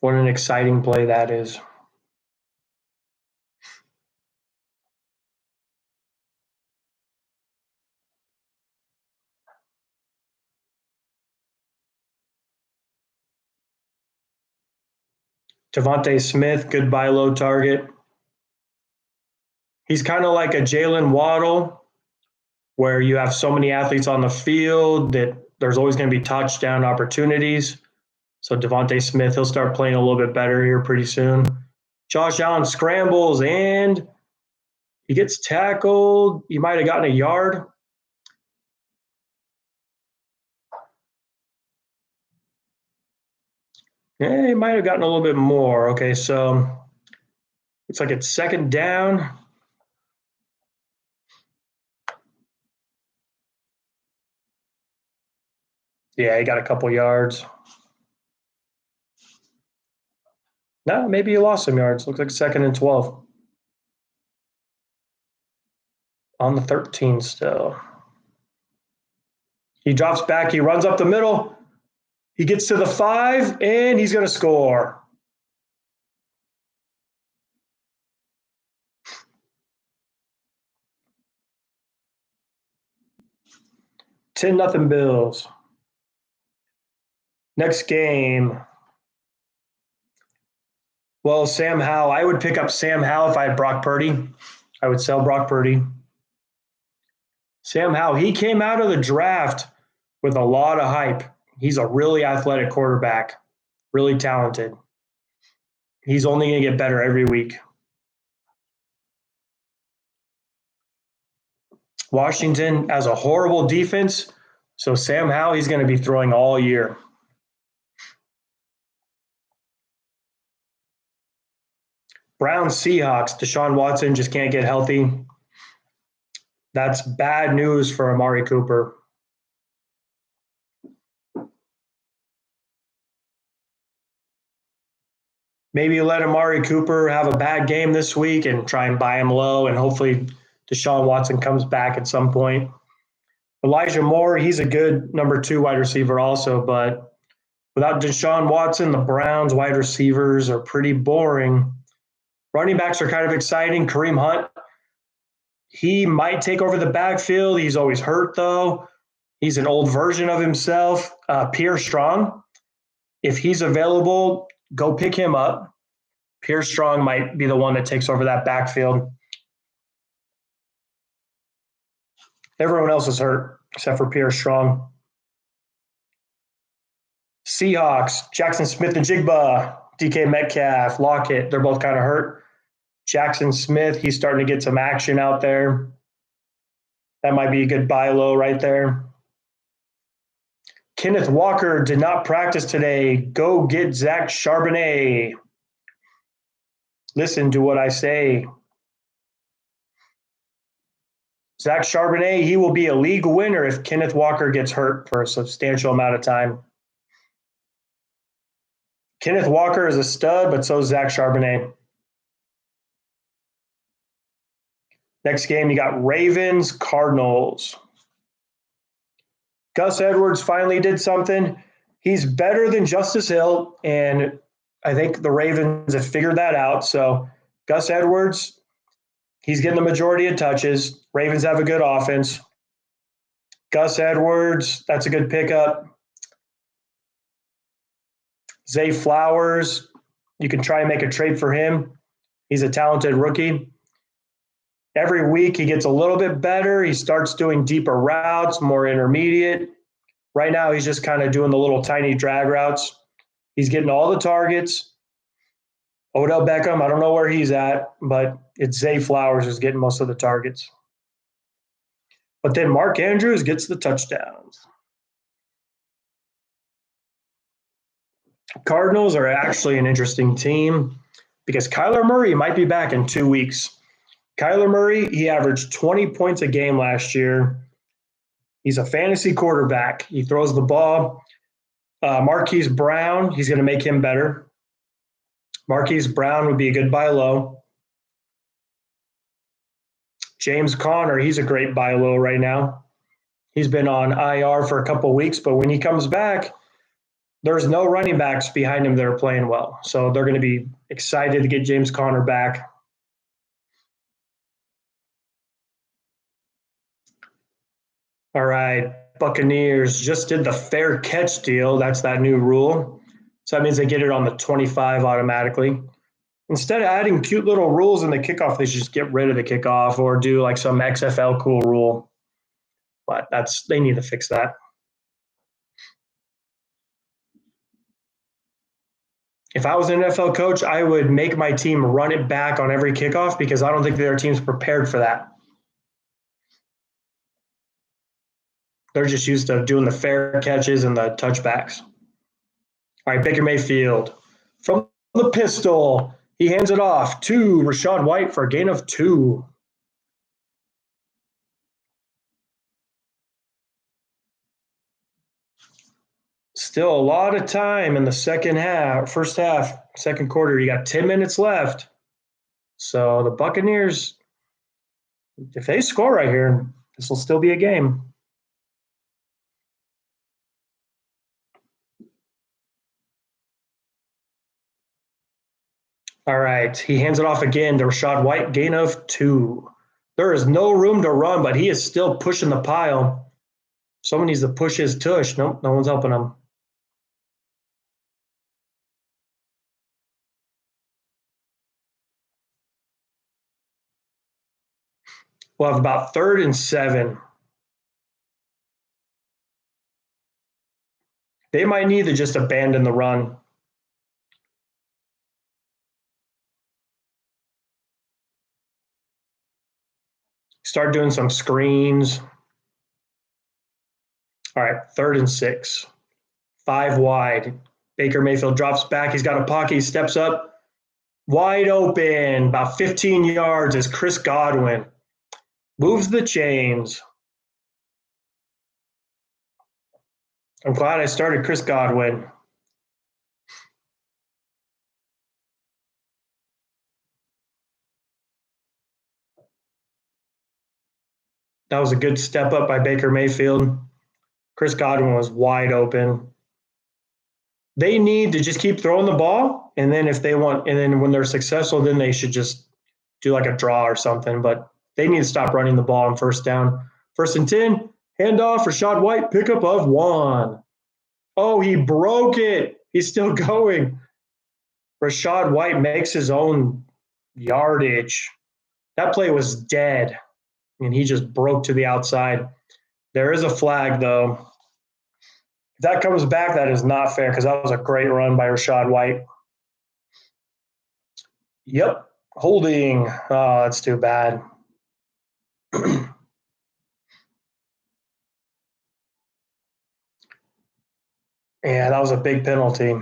What an exciting play that is. Devontae Smith, good buy low target. He's kind of like a Jalen Waddle, where you have so many athletes on the field that there's always going to be touchdown opportunities. So Devontae Smith, he'll start playing a little bit better here pretty soon. Josh Allen scrambles and he gets tackled. He might have gotten a yard. Yeah, he might have gotten a little bit more. Okay, so looks like it's 2nd down. Yeah, he got a couple yards. No, maybe he lost some yards. Looks like 2nd and 12. On the 13 still. He drops back. He runs up the middle. He gets to the 5, and he's going to score. Ten nothing Bills. Next game. Well, Sam Howell. I would pick up Sam Howell if I had Brock Purdy. I would sell Brock Purdy. Sam Howell, he came out of the draft with a lot of hype. He's a really athletic quarterback, really talented. He's only going to get better every week. Washington has a horrible defense, so Sam Howell, he's going to be throwing all year. Browns Seahawks, Deshaun Watson just can't get healthy. That's bad news for Amari Cooper. Maybe you let Amari Cooper have a bad game this week and try and buy him low, and hopefully Deshaun Watson comes back at some point. Elijah Moore, he's a good number 2 wide receiver also, but without Deshaun Watson, the Browns wide receivers are pretty boring. Running backs are kind of exciting. Kareem Hunt, he might take over the backfield. He's always hurt, though. He's an old version of himself. Pierre Strong, if he's available, go pick him up. Pierre Strong might be the one that takes over that backfield. Everyone else is hurt except for Pierre Strong. Seahawks, Jackson Smith and Jigba, DK Metcalf, Lockett, they're both kind of hurt. Jackson Smith, he's starting to get some action out there. That might be a good buy low right there. Kenneth Walker did not practice today. Go get Zach Charbonnet. Listen to what I say. Zach Charbonnet, he will be a league winner if Kenneth Walker gets hurt for a substantial amount of time. Kenneth Walker is a stud, but so is Zach Charbonnet. Next game, you got Ravens, Cardinals. Gus Edwards finally did something. He's better than Justice Hill, and I think the Ravens have figured that out. So Gus Edwards, he's getting the majority of touches. Ravens have a good offense. Gus Edwards, that's a good pickup. Zay Flowers, you can try and make a trade for him. He's a talented rookie. Every week he gets a little bit better. He starts doing deeper routes, more intermediate. Right now he's just kind of doing the little tiny drag routes. He's getting all the targets. Odell Beckham, I don't know where he's at, but it's Zay Flowers who's getting most of the targets. But then Mark Andrews gets the touchdowns. Cardinals are actually an interesting team because Kyler Murray might be back in 2 weeks. Kyler Murray, he averaged 20 points a game last year. He's a fantasy quarterback. He throws the ball. Marquise Brown, he's going to make him better. Marquise Brown would be a good buy low. James Conner, he's a great buy low right now. He's been on IR for a couple of weeks, but when he comes back, there's no running backs behind him that are playing well. So they're going to be excited to get James Conner back. All right, Buccaneers just did the fair catch deal. That's that new rule. So that means they get it on the 25 automatically. Instead of adding cute little rules in the kickoff, they should just get rid of the kickoff or do like some XFL cool rule. But they need to fix that. If I was an NFL coach, I would make my team run it back on every kickoff because I don't think their team's prepared for that. They're just used to doing the fair catches and the touchbacks. All right, Baker Mayfield from the pistol. He hands it off to Rachaad White for a gain of 2. Still a lot of time in the first half, second quarter. You got 10 minutes left. So the Buccaneers, if they score right here, this will still be a game. All right, he hands it off again to Rachaad White, gain of 2. There is no room to run, but he is still pushing the pile. Someone needs to push his tush. Nope, no one's helping him. We'll have about 3rd and 7. They might need to just abandon the run. Start doing some screens. All right, 3rd and 6. 5 wide. Baker Mayfield drops back. He's got a pocket. He steps up. Wide open. About 15 yards is Chris Godwin. Moves the chains. I'm glad I started Chris Godwin. That was a good step up by Baker Mayfield. Chris Godwin was wide open. They need to just keep throwing the ball, and then when they're successful, then they should just do like a draw or something. But they need to stop running the ball on first down. 1st and 10, handoff, Rachaad White, pickup of 1. Oh, he broke it. He's still going. Rachaad White makes his own yardage. That play was dead, and he just broke to the outside. There is a flag, though. If that comes back, that is not fair because that was a great run by Rachaad White. Yep, holding. Oh, that's too bad. Yeah, that was a big penalty.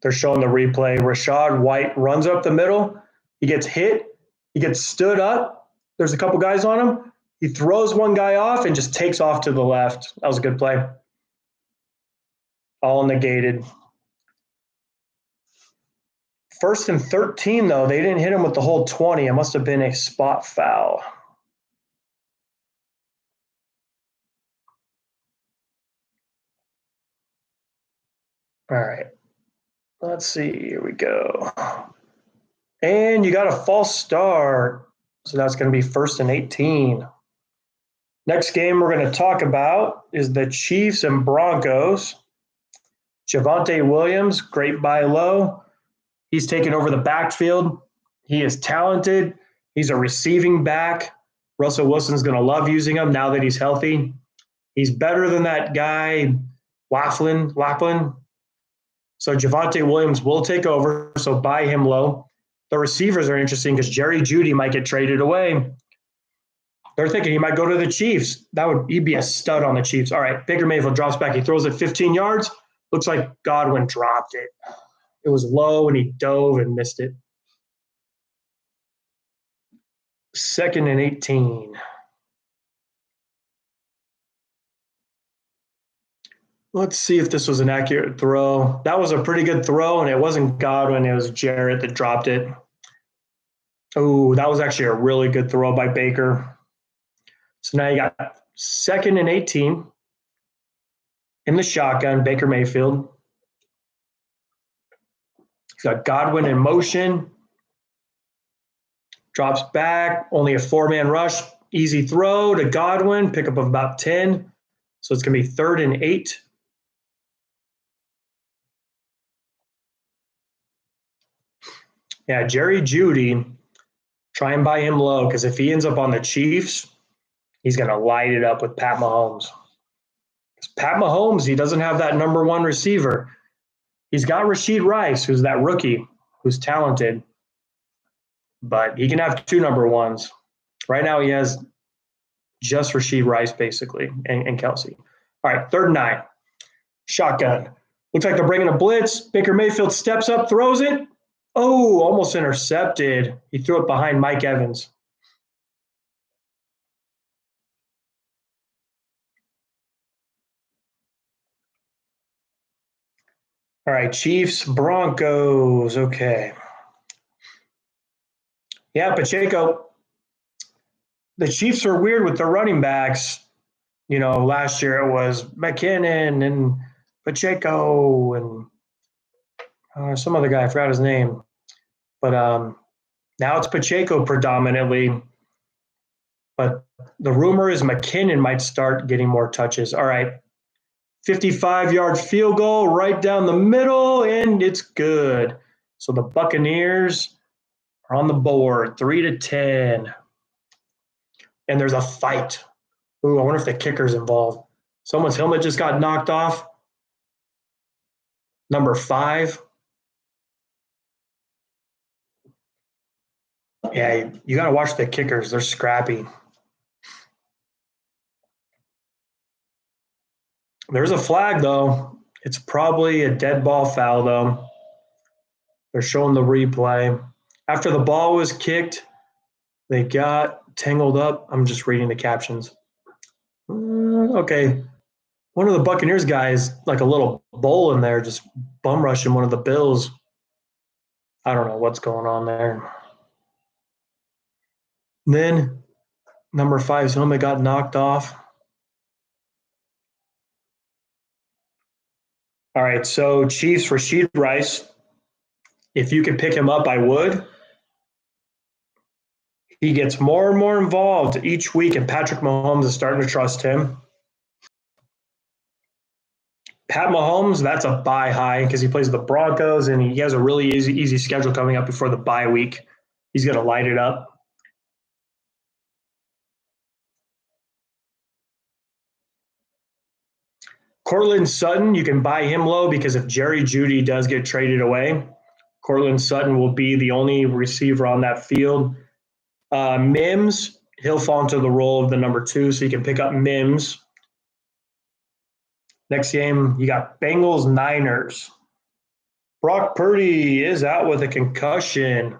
They're showing the replay. Rachaad White runs up the middle. He gets hit. He gets stood up. There's a couple guys on him. He throws one guy off and just takes off to the left. That was a good play. All negated. 1st and 13, though. They didn't hit him with the whole 20. It must have been a spot foul. All right. Let's see. Here we go. And you got a false start. So that's going to be 1st and 18. Next game we're going to talk about is the Chiefs and Broncos. Javonte Williams, great buy low. He's taken over the backfield. He is talented. He's a receiving back. Russell Wilson's going to love using him now that he's healthy. He's better than that guy, Laughlin. So Javonte Williams will take over, so buy him low. The receivers are interesting because Jerry Jeudy might get traded away. They're thinking he might go to the Chiefs. He'd be a stud on the Chiefs. All right, Baker Mayfield drops back. He throws it 15 yards. Looks like Godwin dropped it. It was low, and he dove and missed it. 2nd and 18. Let's see if this was an accurate throw. That was a pretty good throw, and it wasn't Godwin. It was Jarrett that dropped it. Oh, that was actually a really good throw by Baker. So now you got 2nd and 18 in the shotgun, Baker Mayfield. He's got Godwin in motion. Drops back, only a 4-man rush. Easy throw to Godwin, pickup of about 10. So it's going to be 3rd and 8. Yeah, Jerry Jeudy, try and buy him low because if he ends up on the Chiefs, he's going to light it up with Pat Mahomes. Pat Mahomes, he doesn't have that number one receiver. He's got Rashid Rice, who's that rookie, who's talented, but he can have 2 number ones. Right now, he has just Rashid Rice, basically, and Kelsey. All right, 3rd and 9. Shotgun. Looks like they're bringing a blitz. Baker Mayfield steps up, throws it. Oh, almost intercepted. He threw it behind Mike Evans. All right, Chiefs, Broncos. Okay. Yeah, Pacheco. The Chiefs are weird with their running backs. Last year it was McKinnon and Pacheco and some other guy. I forgot his name. But now it's Pacheco predominantly. But the rumor is McKinnon might start getting more touches. All right. 55-yard field goal right down the middle, and it's good. So the Buccaneers are on the board, 3-10. And there's a fight. Ooh, I wonder if the kicker's involved. Someone's helmet just got knocked off. Number 5. Yeah, you got to watch the kickers. They're scrappy. There's a flag, though. It's probably a dead ball foul, though. They're showing the replay. After the ball was kicked, they got tangled up. I'm just reading the captions. Okay. One of the Buccaneers guys, like a little bowl in there, just bum rushing one of the Bills. I don't know what's going on there. And then number 5's helmet got knocked off. All right, so Chiefs, Rashid Rice. If you could pick him up, I would. He gets more and more involved each week, and Patrick Mahomes is starting to trust him. Pat Mahomes, that's a buy high because he plays the Broncos, and he has a really easy schedule coming up before the bye week. He's going to light it up. Courtland Sutton, you can buy him low because if Jerry Jeudy does get traded away, Courtland Sutton will be the only receiver on that field. Mims, he'll fall into the role of the number 2, so you can pick up Mims. Next game, you got Bengals Niners. Brock Purdy is out with a concussion.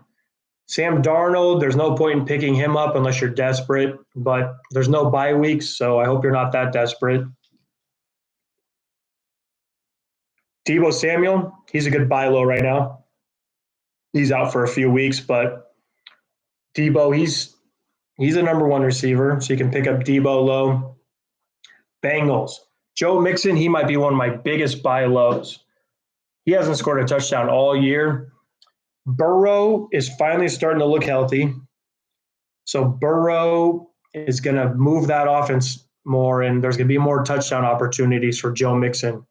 Sam Darnold, there's no point in picking him up unless you're desperate, but there's no bye weeks, so I hope you're not that desperate. Deebo Samuel, he's a good buy low right now. He's out for a few weeks, but Deebo, he's a number one receiver, so you can pick up Deebo low. Bengals. Joe Mixon, he might be one of my biggest buy lows. He hasn't scored a touchdown all year. Burrow is finally starting to look healthy. So Burrow is going to move that offense more, and there's going to be more touchdown opportunities for Joe Mixon.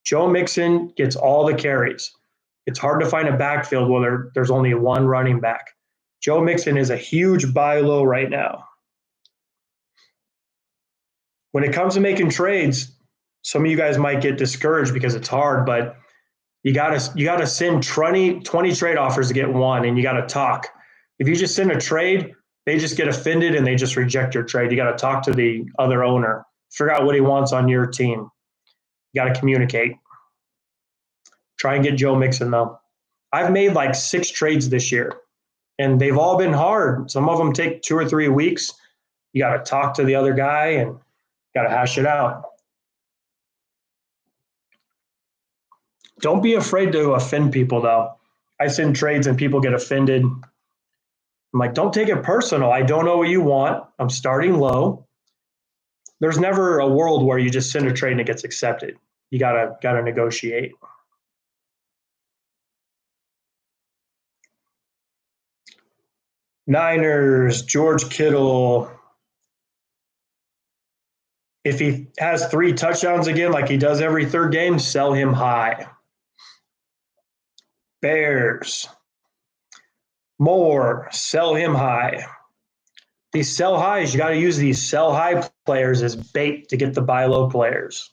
Joe Mixon gets all the carries. It's hard to find a backfield where there's only one running back. Joe Mixon is a huge buy low right now. When it comes to making trades, some of you guys might get discouraged because it's hard, but you gotta send 20 trade offers to get one, and you gotta talk. If you just send a trade, they just get offended and they just reject your trade. You gotta talk to the other owner, figure out what he wants on your team. You gotta communicate. Try and get Joe Mixon though. I've made like 6 trades this year, and they've all been hard. Some of them take 2 or 3 weeks. You gotta talk to the other guy and gotta hash it out. Don't be afraid to offend people, though. I send trades and people get offended. I'm like, don't take it personal. I don't know what you want. I'm starting low. There's never a world where you just send a trade and it gets accepted. You gotta negotiate. Niners, George Kittle. If he has 3 touchdowns again, like he does every third game, sell him high. Bears. Moore, sell him high. These sell highs, you got to use these sell high players as bait to get the buy low players.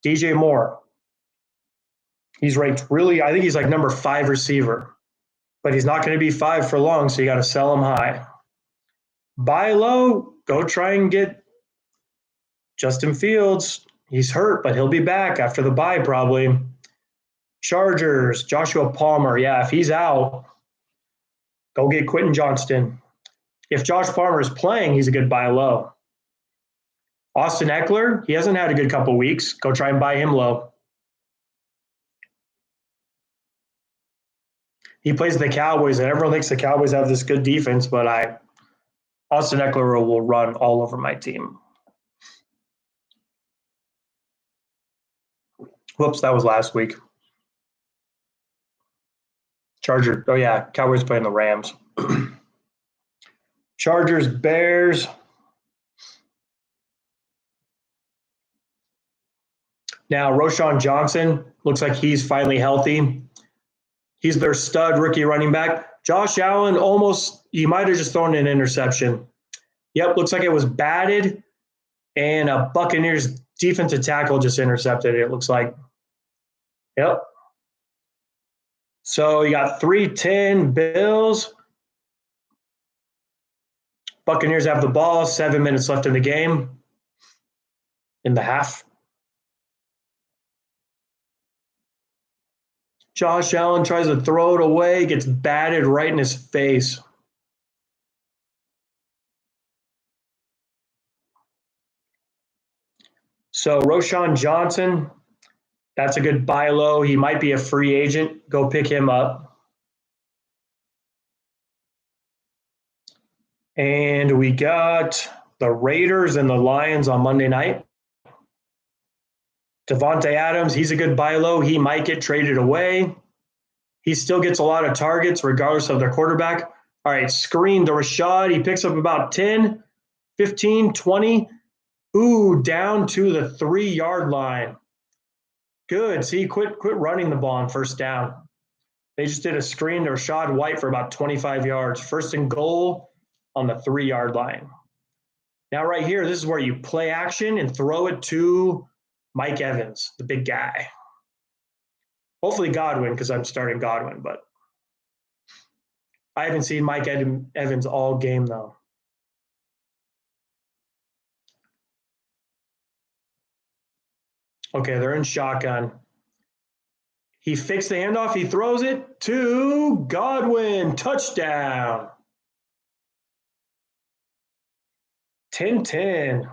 DJ Moore, he's ranked really, I think he's like number 5 receiver, but he's not going to be 5 for long, so you got to sell him high. Buy low, go try and get Justin Fields. He's hurt, but he'll be back after the bye probably. Chargers, Joshua Palmer, yeah, if he's out, go get Quentin Johnston. If Josh Palmer is playing, he's a good buy low. Austin Eckler, he hasn't had a good couple weeks. Go try and buy him low. He plays the Cowboys, and everyone thinks the Cowboys have this good defense, but Austin Eckler will run all over my team. Whoops, that was last week. Oh yeah, Cowboys playing the Rams. Chargers, Bears. Now, Roschon Johnson looks like he's finally healthy. He's their stud rookie running back. Josh Allen he might have just thrown an interception. Yep, looks like it was batted, and a Buccaneers defensive tackle just intercepted it, looks like. Yep. So you got 3-10 Bills. Buccaneers have the ball, 7 minutes left in the game, in the half. Josh Allen tries to throw it away, gets batted right in his face. So Roschon Johnson, that's a good buy low. He might be a free agent. Go pick him up. And we got the Raiders and the Lions on Monday night. Devontae Adams, he's a good buy low. He might get traded away. He still gets a lot of targets regardless of their quarterback. All right, screen to Rashad. He picks up about 10, 15, 20. Ooh, down to the 3-yard line. Good. See, quit running the ball on first down. They just did a screen to Rashad White for about 25 yards. First and goal on the 3-yard line. Now right here, this is where you play action and throw it to Mike Evans, the big guy. Hopefully Godwin, because I'm starting Godwin, but I haven't seen Mike Evans all game, though. Okay, they're in shotgun. He fakes the handoff. He throws it to Godwin. Touchdown. 10-10.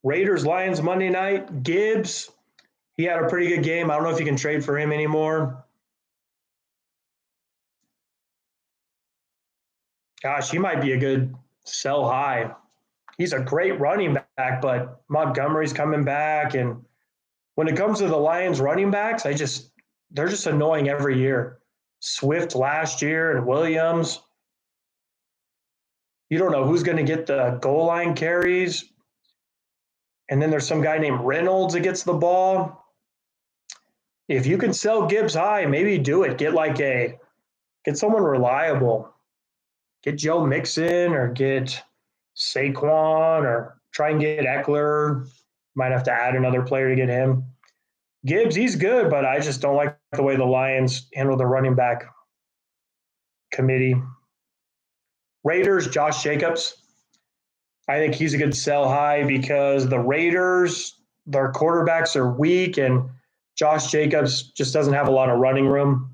Raiders Lions Monday night. Gibbs, he had a pretty good game. I don't know if you can trade for him anymore. Gosh, he might be a good sell high. He's a great running back, but Montgomery's coming back. And when it comes to the Lions running backs, they're just annoying every year. Swift last year and Williams. You don't know who's going to get the goal line carries. And then there's some guy named Reynolds that gets the ball. If you can sell Gibbs high, maybe do it. Get someone reliable. Get Joe Mixon or get Saquon or try and get Eckler. Might have to add another player to get him. Gibbs, he's good, but I just don't like the way the Lions handle the running back committee. Raiders, Josh Jacobs. I think he's a good sell high because the Raiders, their quarterbacks are weak, and Josh Jacobs just doesn't have a lot of running room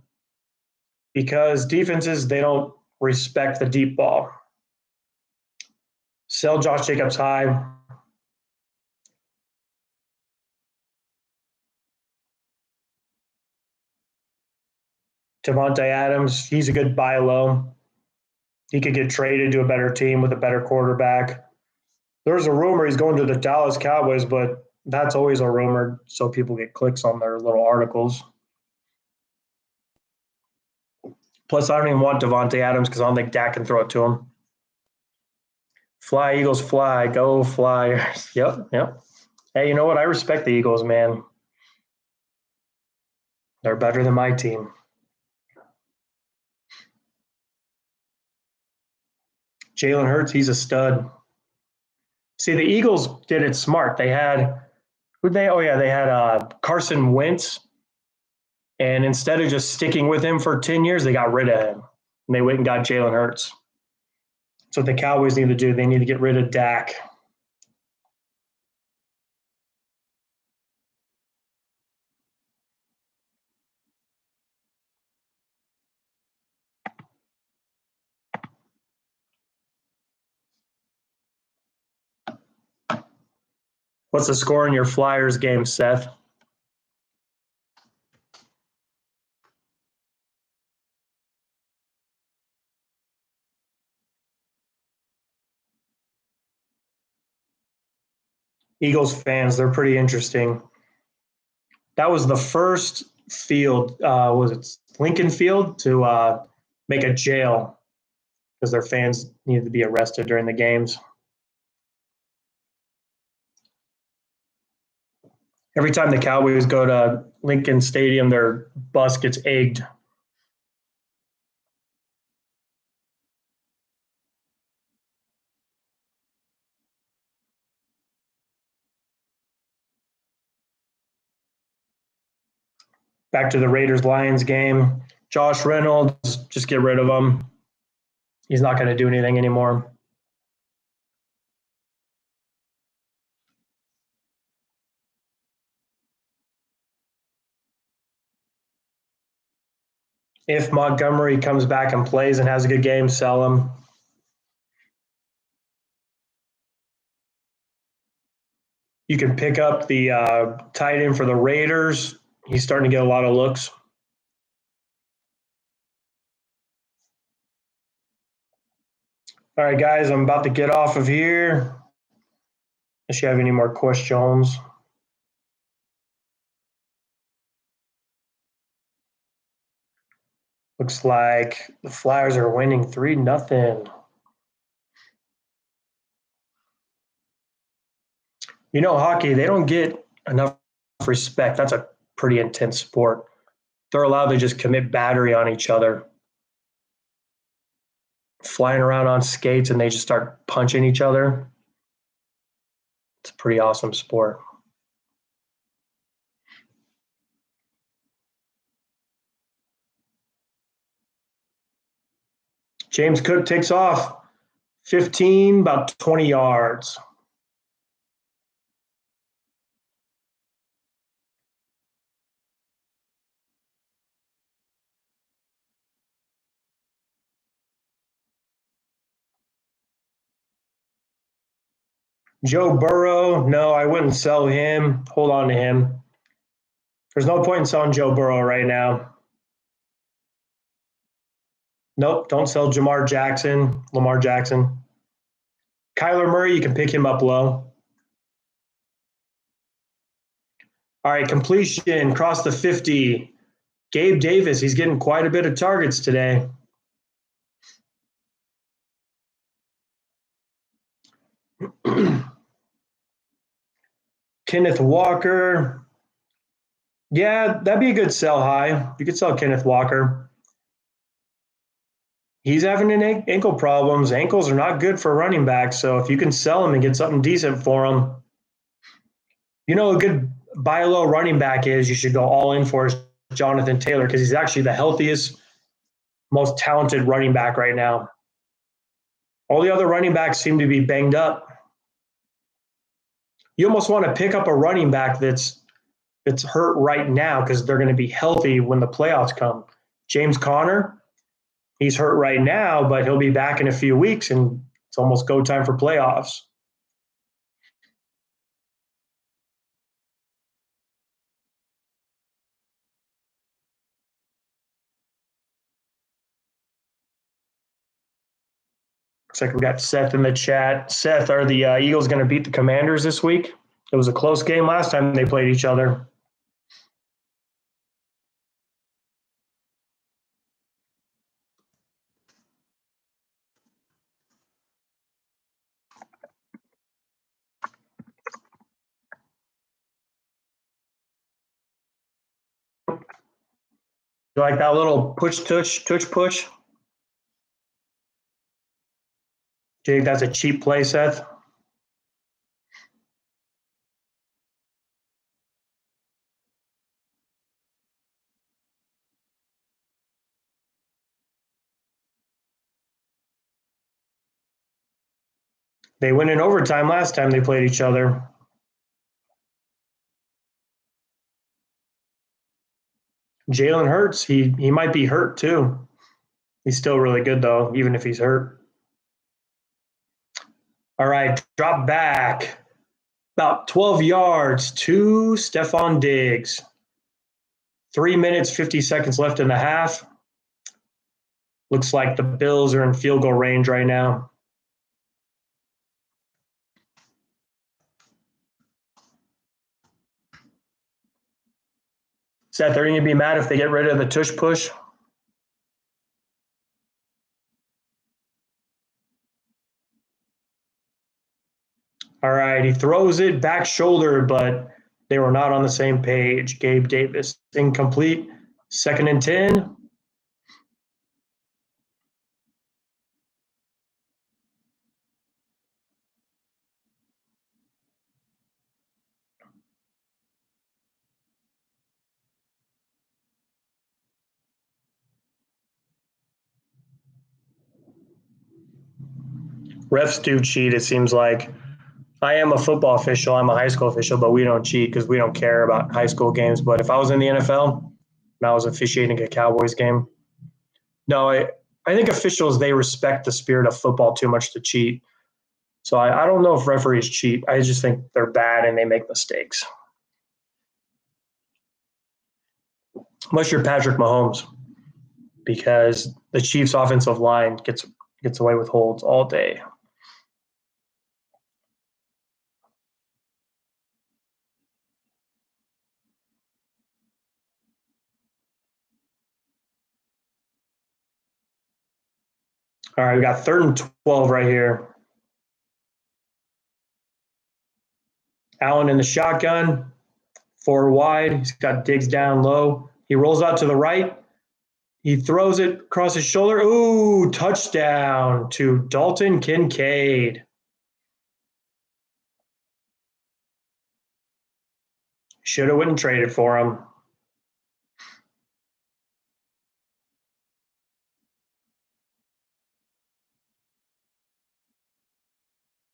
because defenses, they don't respect the deep ball. Sell Josh Jacobs high. Davante Adams, he's a good buy low. He could get traded to a better team with a better quarterback. There's a rumor he's going to the Dallas Cowboys, but that's always a rumor, so people get clicks on their little articles. Plus, I don't even want Davante Adams because I don't think Dak can throw it to him. Fly, Eagles, fly. Go, Flyers. Yep. Hey, you know what? I respect the Eagles, man. They're better than my team. Jalen Hurts, he's a stud. See, the Eagles did it smart. They had they had Carson Wentz, and instead of just sticking with him for 10 years, they got rid of him. And they went and got Jalen Hurts. That's what the Cowboys need to do. They need to get rid of Dak. What's the score in your Flyers game, Seth? Eagles fans, they're pretty interesting. That was the first field, was it Lincoln Field, to make a jail because their fans needed to be arrested during the games. Every time the Cowboys go to Lincoln Stadium, their bus gets egged. Back to the Raiders Lions game. Josh Reynolds, just get rid of him. He's not going to do anything anymore. If Montgomery comes back and plays and has a good game, sell him. You can pick up the tight end for the Raiders. He's starting to get a lot of looks. All right, guys, I'm about to get off of here. Unless you have any more questions. Looks like the Flyers are winning 3-0. You know, hockey, they don't get enough respect. That's a pretty intense sport. They're allowed to just commit battery on each other, flying around on skates, and they just start punching each other. It's a pretty awesome sport. James Cook takes off 15, about 20 yards. Joe Burrow, no, I wouldn't sell him. Hold on to him. There's no point in selling Joe Burrow right now. Nope, don't sell Lamar Jackson. Kyler Murray, you can pick him up low. All right, completion, cross the 50. Gabe Davis, he's getting quite a bit of targets today. Kenneth Walker. Yeah, that'd be a good sell high. You could sell Kenneth Walker. He's having ankle problems. Ankles are not good for running backs. So if you can sell him and get something decent for him, you know, a good buy low running back is you should go all in for Jonathan Taylor because he's actually the healthiest, most talented running back right now. All the other running backs seem to be banged up. You almost want to pick up a running back that's hurt right now because they're going to be healthy when the playoffs come. James Conner, he's hurt right now, but he'll be back in a few weeks, and it's almost go time for playoffs. Looks like we got Seth in the chat. Seth, are the Eagles going to beat the Commanders this week? It was a close game last time they played each other. You like that little push? Do you think that's a cheap play, Seth? They went in overtime last time they played each other. Jalen Hurts, he might be hurt too. He's still really good though, even if he's hurt. All right, drop back. About 12 yards to Stefon Diggs. 3 minutes, 50 seconds left in the half. Looks like the Bills are in field goal range right now. Seth, are you going to be mad if they get rid of the tush push? All right, he throws it back shoulder, but they were not on the same page. Gabe Davis, incomplete. 2nd and 10. Refs do cheat, it seems like. I am a football official. I'm a high school official, but we don't cheat because we don't care about high school games. But if I was in the NFL and I was officiating a Cowboys game, no, I think officials, they respect the spirit of football too much to cheat. So I don't know if referees cheat. I just think they're bad and they make mistakes. Unless you're Patrick Mahomes, because the Chiefs' offensive line gets away with holds all day. All right, we got 3rd and 12 right here. Allen in the shotgun, 4 wide. He's got Diggs down low. He rolls out to the right. He throws it across his shoulder. Ooh, touchdown to Dalton Kincaid. Should have went and traded for him.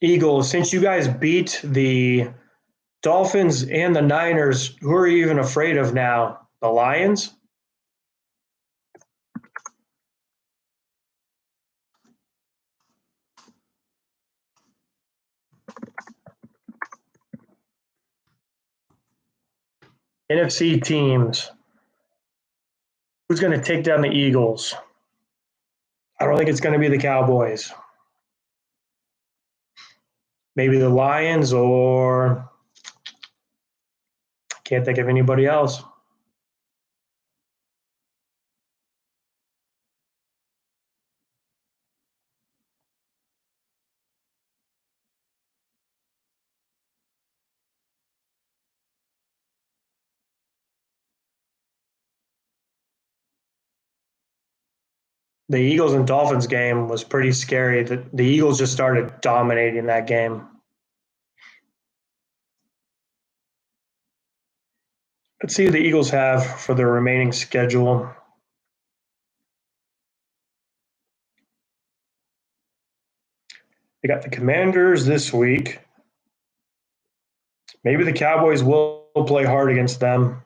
Eagles, since you guys beat the Dolphins and the Niners, who are you even afraid of now? The Lions? NFC teams. Who's going to take down the Eagles? I don't think it's going to be the Cowboys. Maybe the Lions, or can't think of anybody else. The Eagles and Dolphins game was pretty scary. The Eagles just started dominating that game. Let's see who the Eagles have for their remaining schedule. They got the Commanders this week. Maybe the Cowboys will play hard against them.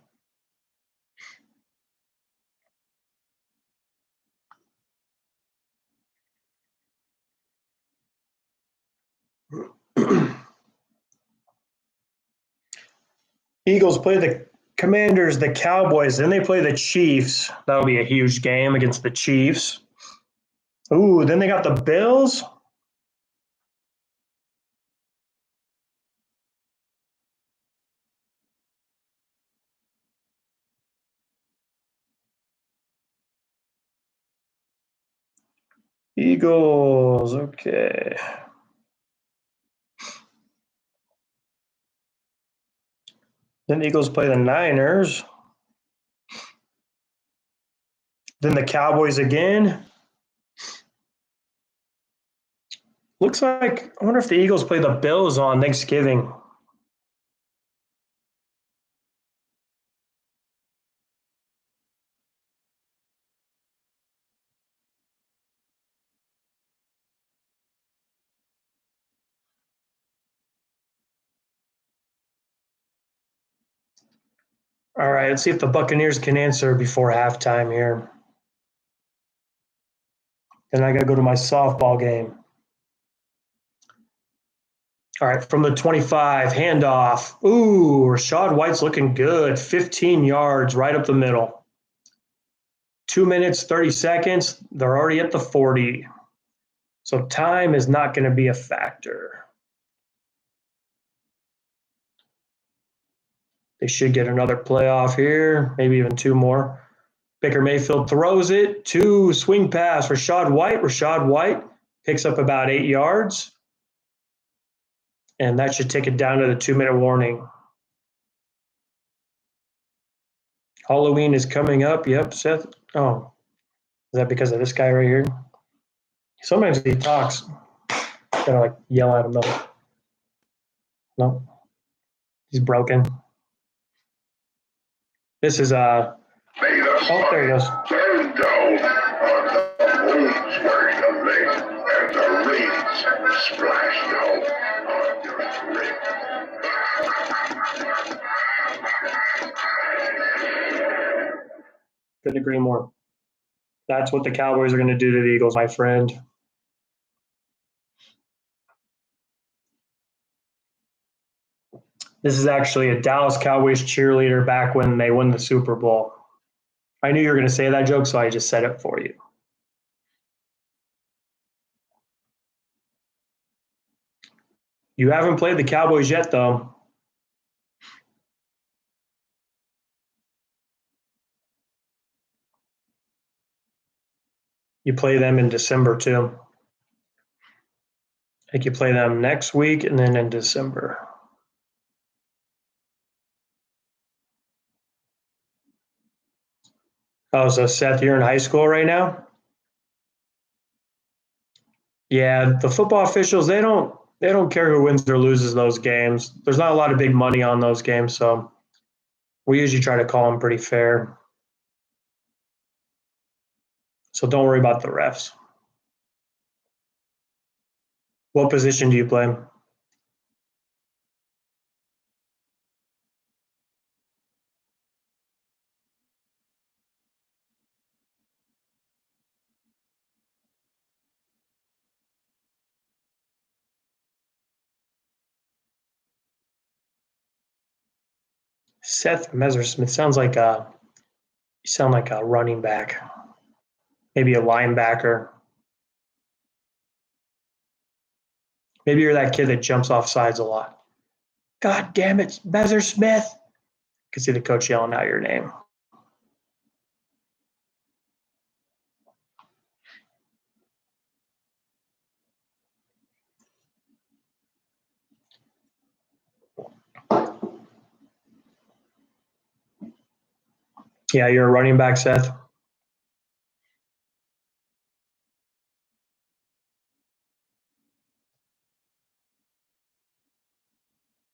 Eagles play the Commanders, the Cowboys, then they play the Chiefs. That'll be a huge game against the Chiefs. Ooh, then they got the Bills. Eagles, okay. Then the Eagles play the Niners. Then the Cowboys again. Looks like, I wonder if the Eagles play the Bills on Thanksgiving. All right, let's see if the Buccaneers can answer before halftime here. Then I got to go to my softball game. All right, from the 25, handoff. Ooh, Rachaad White's looking good. 15 yards right up the middle. 2 minutes, 30 seconds. They're already at the 40. So time is not going to be a factor. They should get another playoff here, maybe even two more. Baker Mayfield throws it to swing pass. Rachaad White. Rachaad White picks up about 8 yards. And that should take it down to the 2-minute warning. Halloween is coming up. Yep, Seth. Oh, is that because of this guy right here? Sometimes he talks. Gotta like yell at him though. No, he's broken. This is oh, there he goes. Turn down on the moon's wearing a lake, and the rains splash down on your drink. Couldn't agree more. That's what the Cowboys are going to do to the Eagles, my friend. This is actually a Dallas Cowboys cheerleader back when they won the Super Bowl. I knew you were going to say that joke, so I just said it for you. You haven't played the Cowboys yet, though. You play them in December, too. I think you play them next week and then in December. Oh, so Seth, you're in high school right now? Yeah, the football officials, they don't care who wins or loses those games. There's not a lot of big money on those games, so we usually try to call them pretty fair. So don't worry about the refs. What position do you play? Seth Messersmith sounds like you sound like a running back, maybe a linebacker. Maybe you're that kid that jumps off sides a lot. God damn it, Messersmith! I can see the coach yelling out your name. Yeah, you're a running back, Seth.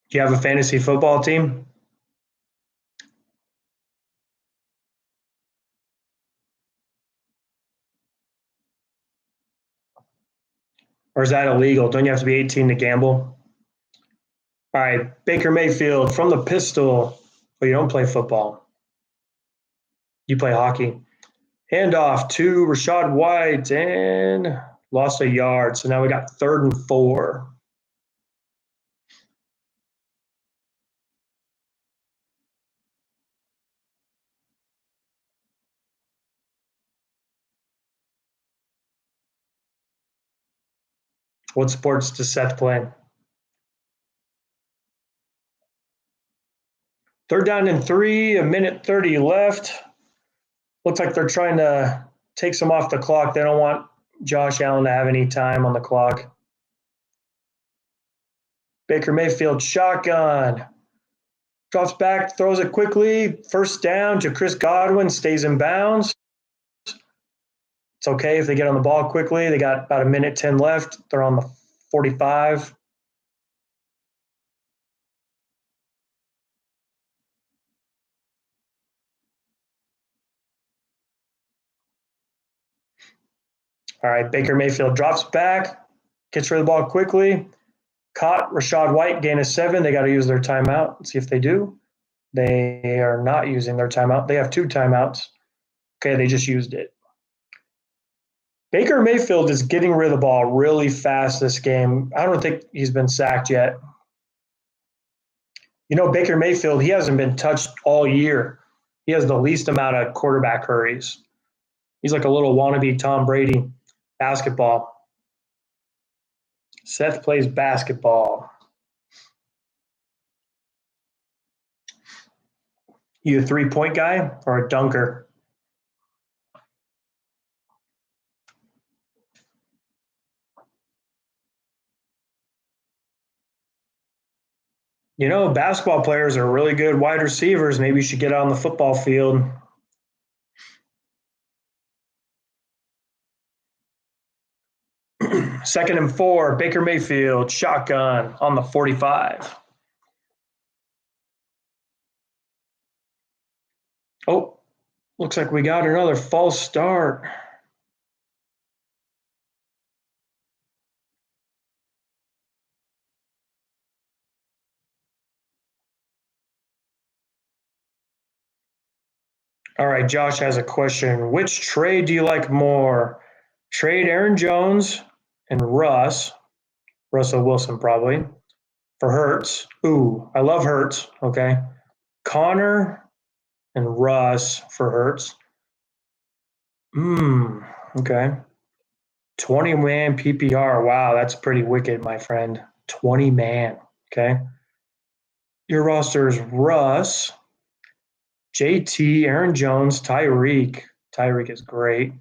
Do you have a fantasy football team? Or is that illegal? Don't you have to be 18 to gamble? All right, Baker Mayfield from the pistol. But you don't play football. You play hockey. Handoff to Rachaad White and lost a yard. So now we got 3rd and 4. What sports does Seth play? 3rd down and 3, a minute 30 left. Looks like they're trying to take some off the clock. They don't want Josh Allen to have any time on the clock. Baker Mayfield shotgun. Drops back, throws it quickly. 1st down to Chris Godwin, stays in bounds. It's okay if they get on the ball quickly. They got about a minute 10 left. They're on the 45. All right, Baker Mayfield drops back, gets rid of the ball quickly. Caught Rachaad White, gain of 7. They got to use their timeout. Let's see if they do. They are not using their timeout. They have 2 timeouts. Okay, they just used it. Baker Mayfield is getting rid of the ball really fast this game. I don't think he's been sacked yet. You know, Baker Mayfield, he hasn't been touched all year. He has the least amount of quarterback hurries. He's like a little wannabe Tom Brady. Basketball. Seth plays basketball. You a 3-point guy or a dunker? You know, basketball players are really good wide receivers. Maybe you should get on the football field. Second and 4, Baker Mayfield, shotgun on the 45. Oh, looks like we got another false start. All right, Josh has a question. Which trade do you like more? Trade Aaron Jones and Russell Wilson probably, for Hurts. Ooh, I love Hurts, okay? Connor and Russ for Hurts. Okay. 20-man PPR. Wow, that's pretty wicked, my friend. 20-man, okay? Your roster is Russ, JT, Aaron Jones, Tyreek. Tyreek is great.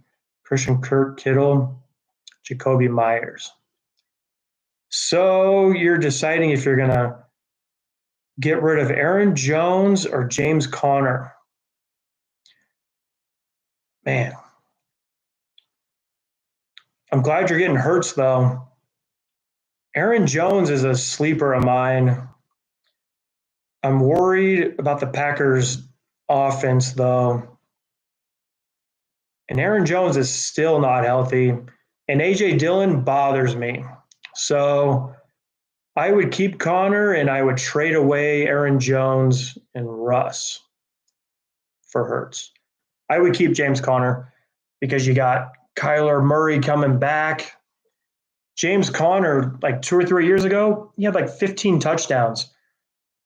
Christian Kirk, Kittle, Jacoby Myers. So you're deciding if you're going to get rid of Aaron Jones or James Conner. Man, I'm glad you're getting Hurts, though. Aaron Jones is a sleeper of mine. I'm worried about the Packers' offense, though. And Aaron Jones is still not healthy. And A.J. Dillon bothers me. So I would keep Connor and I would trade away Aaron Jones and Russ for Hurts. I would keep James Conner because you got Kyler Murray coming back. James Conner, like 2 or 3 years ago, he had like 15 touchdowns.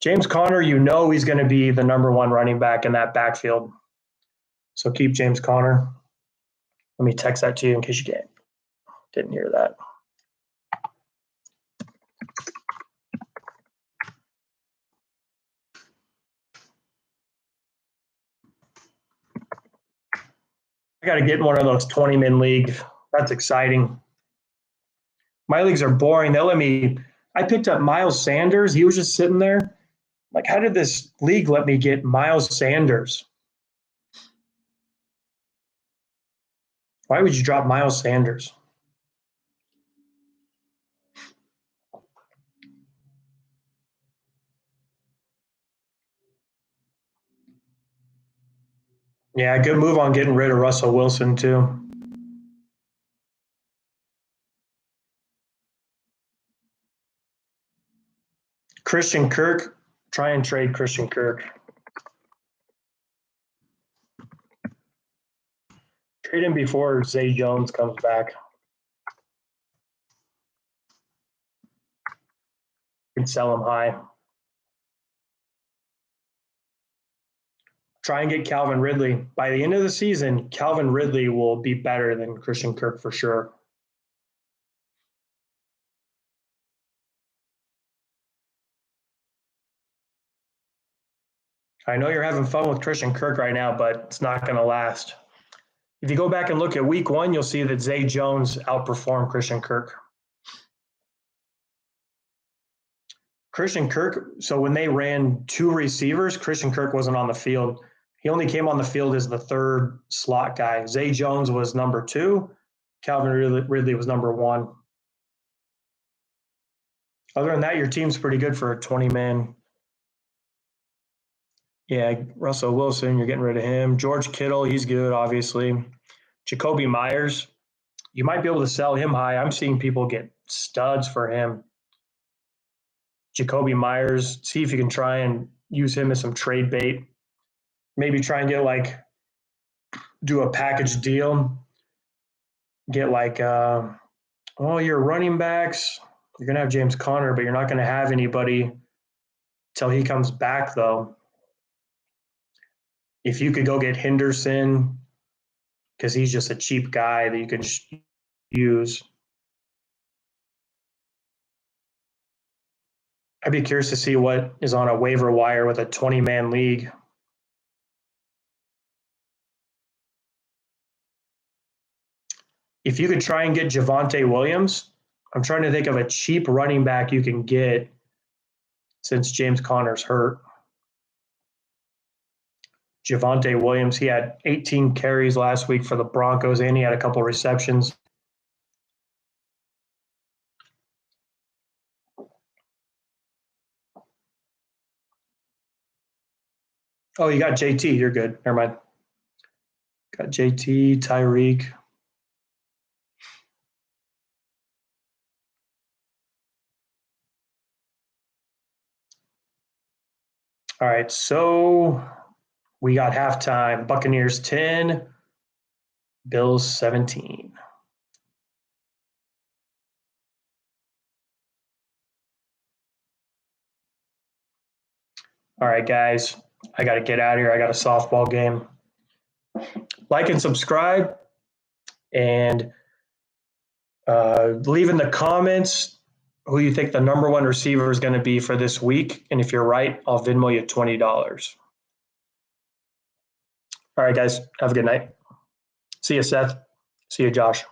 James Conner, you know he's going to be the number one running back in that backfield. So keep James Conner. Let me text that to you in case you didn't hear that. I got to get in one of those 20-man leagues. That's exciting. My leagues are boring. I picked up Miles Sanders. He was just sitting there. Like, how did this league let me get Miles Sanders? Why would you drop Miles Sanders? Yeah, good move on getting rid of Russell Wilson, too. Christian Kirk, try and trade Christian Kirk. Trade him before Zay Jones comes back. You can sell him high. Try and get Calvin Ridley. By the end of the season, Calvin Ridley will be better than Christian Kirk for sure. I know you're having fun with Christian Kirk right now, but it's not going to last. If you go back and look at week 1, you'll see that Zay Jones outperformed Christian Kirk. Christian Kirk, so when they ran 2 receivers, Christian Kirk wasn't on the field. He only came on the field as the 3rd slot guy. Zay Jones was number 2. Calvin Ridley was number 1. Other than that, your team's pretty good for a 20-man. Yeah, Russell Wilson, you're getting rid of him. George Kittle, he's good, obviously. Jacoby Myers, you might be able to sell him high. I'm seeing people get studs for him. Jacoby Myers, see if you can try and use him as some trade bait. Maybe try and get do a package deal. Get your running backs. You're going to have James Conner, but you're not going to have anybody till he comes back, though. If you could go get Henderson, because he's just a cheap guy that you can use. I'd be curious to see what is on a waiver wire with a 20-man league. If you could try and get Javonte Williams, I'm trying to think of a cheap running back you can get since James Conner's hurt. Javonte Williams, he had 18 carries last week for the Broncos, and he had a couple receptions. Oh, you got JT. You're good. Never mind. Got JT, Tyreek. All right, so we got halftime. Buccaneers 10, Bills 17. All right, guys, I got to get out of here. I got a softball game. Like and subscribe, and leave in the comments who you think the number 1 receiver is going to be for this week. And if you're right, I'll Venmo you $20. All right, guys, have a good night. See you, Seth. See you, Josh.